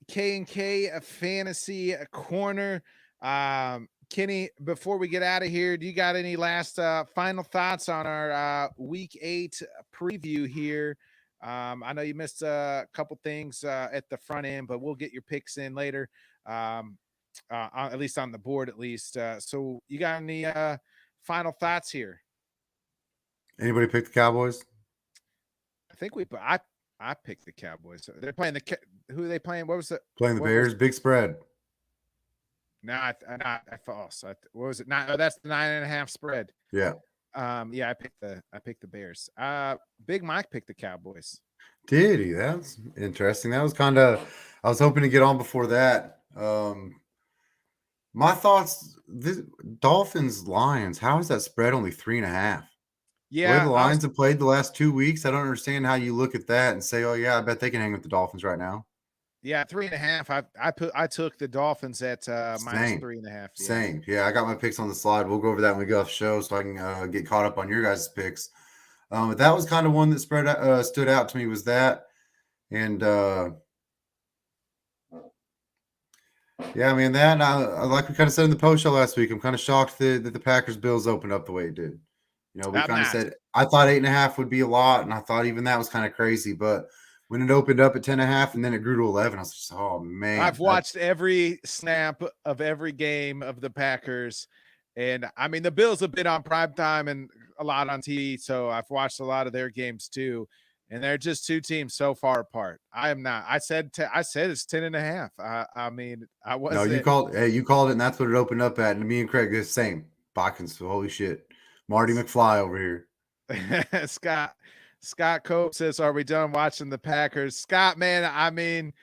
K&K fantasy corner. Kenny, before we get out of here, do you got any last final thoughts on our week 8 preview here? I know you missed a couple things at the front end, but we'll get your picks in later, at least on the board at least. So you got any final thoughts here? Anybody pick the Cowboys? I think I picked the Cowboys. They're playing who are they playing? What was it? Playing the Bears, big spread. No, I false. What was it? That's the 9.5 spread. Yeah. Yeah, I picked the Bears. Big Mike picked the Cowboys. Did he? That's interesting. That was I was hoping to get on before that. My thoughts, Dolphins, Lions, how is that spread only 3.5? Yeah. The way the Lions have played the last 2 weeks, I don't understand how you look at that and say, oh yeah, I bet they can hang with the Dolphins right now. Yeah, 3.5. I took the Dolphins at minus 3.5. Yeah. Same. Yeah, I got my picks on the slide. We'll go over that when we go off the show so I can get caught up on your guys' picks. But that was kind of one that stood out to me was that. And yeah, I mean, that, I like we kind of said in the post show last week, I'm kind of shocked that the Packers Bills opened up the way it did. You know, we kind of said, I thought 8.5 would be a lot, and I thought even that was kind of crazy. But when it opened up at 10.5 and then it grew to 11, I was just, oh, man. I've watched every snap of every game of the Packers. And, I mean, the Bills have been on primetime and a lot on TV, so I've watched a lot of their games too. And they're just two teams so far apart. I am not. I said it's 10.5. I mean, I wasn't. No, you called it, and that's what it opened up at. And me and Craig, the same. Botkins, holy shit. Marty McFly over here. Scott Cope says, are we done watching the Packers? Scott, man, I mean,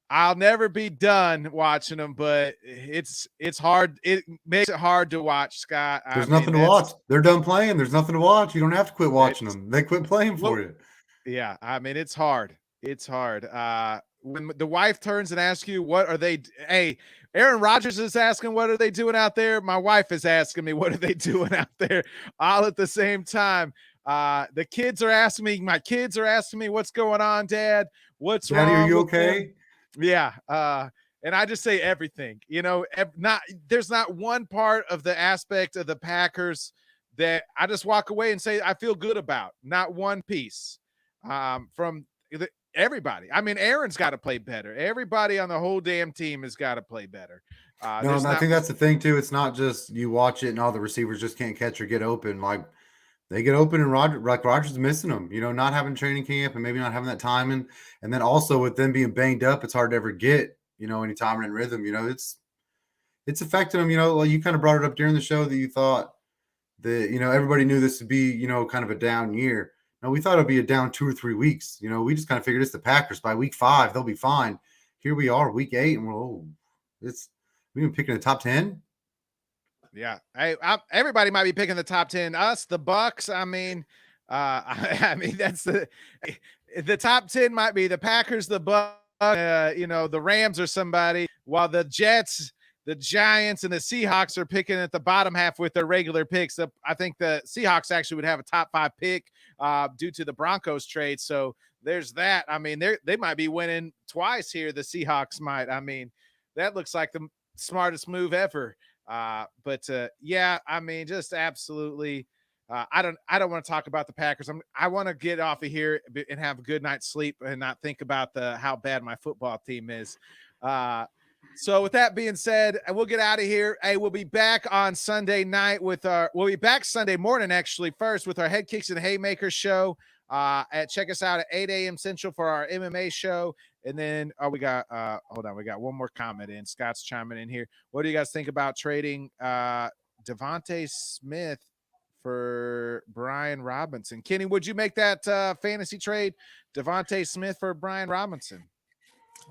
I'll never be done watching them, but it's hard. It makes it hard to watch, Scott. There's nothing to watch. They're done playing. There's nothing to watch. You don't have to quit watching them. They quit playing for you. Yeah, I mean, it's hard. It's hard. When the wife turns and asks you, what are they? Hey, Aaron Rodgers is asking, what are they doing out there? My wife is asking me, what are they doing out there? All at the same time. The kids are asking me, my kids are asking me, what's going on, Dad? What's wrong? Daddy, are you okay? Yeah. And I just say everything, you know, there's not one part of the aspect of the Packers that I just walk away and say, I feel good about. Not one piece. From everybody. I mean, Aaron's got to play better. Everybody on the whole damn team has got to play better. No, I think that's the thing too. It's not just you watch it and all the receivers just can't catch or get open. Like they get open and Rodgers missing them, you know, not having training camp and maybe not having that timing. And then also with them being banged up, it's hard to ever get, you know, any timing and rhythm. You know, it's affecting them. You know, well, you kind of brought it up during the show that you thought that, you know, everybody knew this would be, you know, kind of a down year. No, we thought it'd be a down 2 or 3 weeks. You know, we just kind of figured it's the Packers. By week 5, they'll be fine. Here we are, week 8, and we've been picking the top 10. Yeah, everybody might be picking the top 10. Us, the Bucks. I mean, I mean that's the top 10 might be the Packers, the Bucks, you know, the Rams or somebody, while the Jets, the Giants, and the Seahawks are picking at the bottom half with their regular picks. I think the Seahawks actually would have a top 5 pick due to the Broncos trade. So there's that. I mean, they might be winning twice here. The Seahawks might. I mean, that looks like the smartest move ever. But yeah, I mean, just absolutely. I don't want to talk about the Packers. I want to get off of here and have a good night's sleep and not think about how bad my football team is. So with that being said, we'll get out of here. Hey, we'll be back on Sunday night we'll be back Sunday morning, actually, first with our Head Kicks and Haymakers show. Check us out at 8 a.m. Central for our MMA show. And then we got one more comment in. Scott's chiming in here. What do you guys think about trading Devontae Smith for Brian Robinson? Kenny, would you make that fantasy trade? Devontae Smith for Brian Robinson?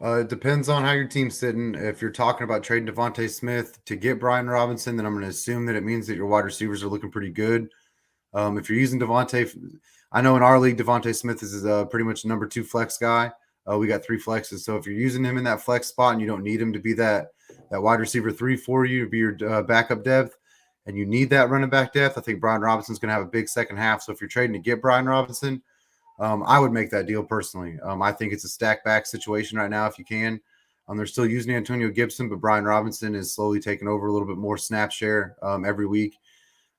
It depends on how your team's sitting. If you're talking about trading Devontae Smith to get Brian Robinson, then I'm going to assume that it means that your wide receivers are looking pretty good. If you're using Devontae, I know in our league, Devontae Smith is pretty much the number 2 flex guy. We got 3 flexes. So if you're using him in that flex spot and you don't need him to be that wide receiver 3 for you, to be your backup depth, and you need that running back depth, I think Brian Robinson's going to have a big second half. So if you're trading to get Brian Robinson, I would make that deal personally. I think it's a stack back situation right now if you can. They're still using Antonio Gibson, but Brian Robinson is slowly taking over a little bit more snap share every week.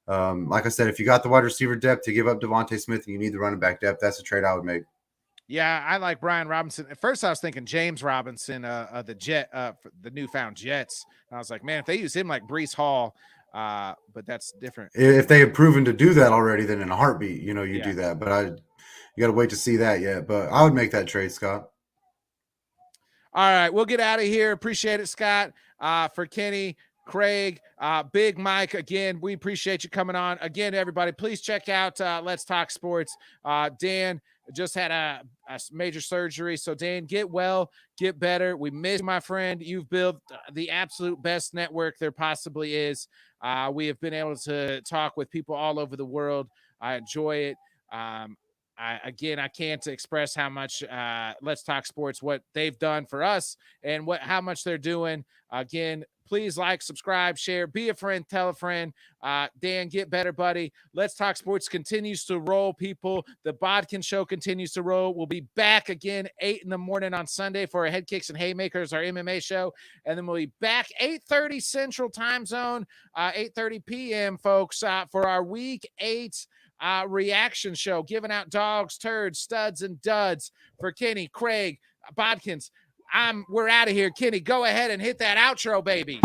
Like I said, if you got the wide receiver depth to give up Devontae Smith and you need the running back depth, that's a trade I would make. Yeah, I like Brian Robinson. At first, I was thinking James Robinson, the newfound Jets. And I was like, man, if they use him like Breece Hall, but that's different. If they had proven to do that already, then in a heartbeat, you Yeah. do that. But you got to wait to see that yet. But I would make that trade, Scott. All right, we'll get out of here. Appreciate it, Scott. For Kenny, Craig, Big Mike, again, we appreciate you coming on. Again, everybody, please check out Let's Talk Sports. Dan just had a major surgery. So, Dan, get well, get better. We miss you, my friend. You've built the absolute best network there possibly is. We have been able to talk with people all over the world. I enjoy it. I can't express how much Let's Talk Sports, what they've done for us and how much they're doing. Again, please like, subscribe, share, be a friend, tell a friend. Dan, get better, buddy. Let's Talk Sports continues to roll, people. The Bodkin Show continues to roll. We'll be back again 8 in the morning on Sunday for our Head Kicks and Haymakers, our MMA show. And then we'll be back 8:30 Central Time Zone, 8:30 p.m., folks, for our Week 8 reaction show, giving out dogs, turds, studs, and duds. For Kenny, Craig, Bodkins, we're out of here. Kenny, go ahead and hit that outro, baby.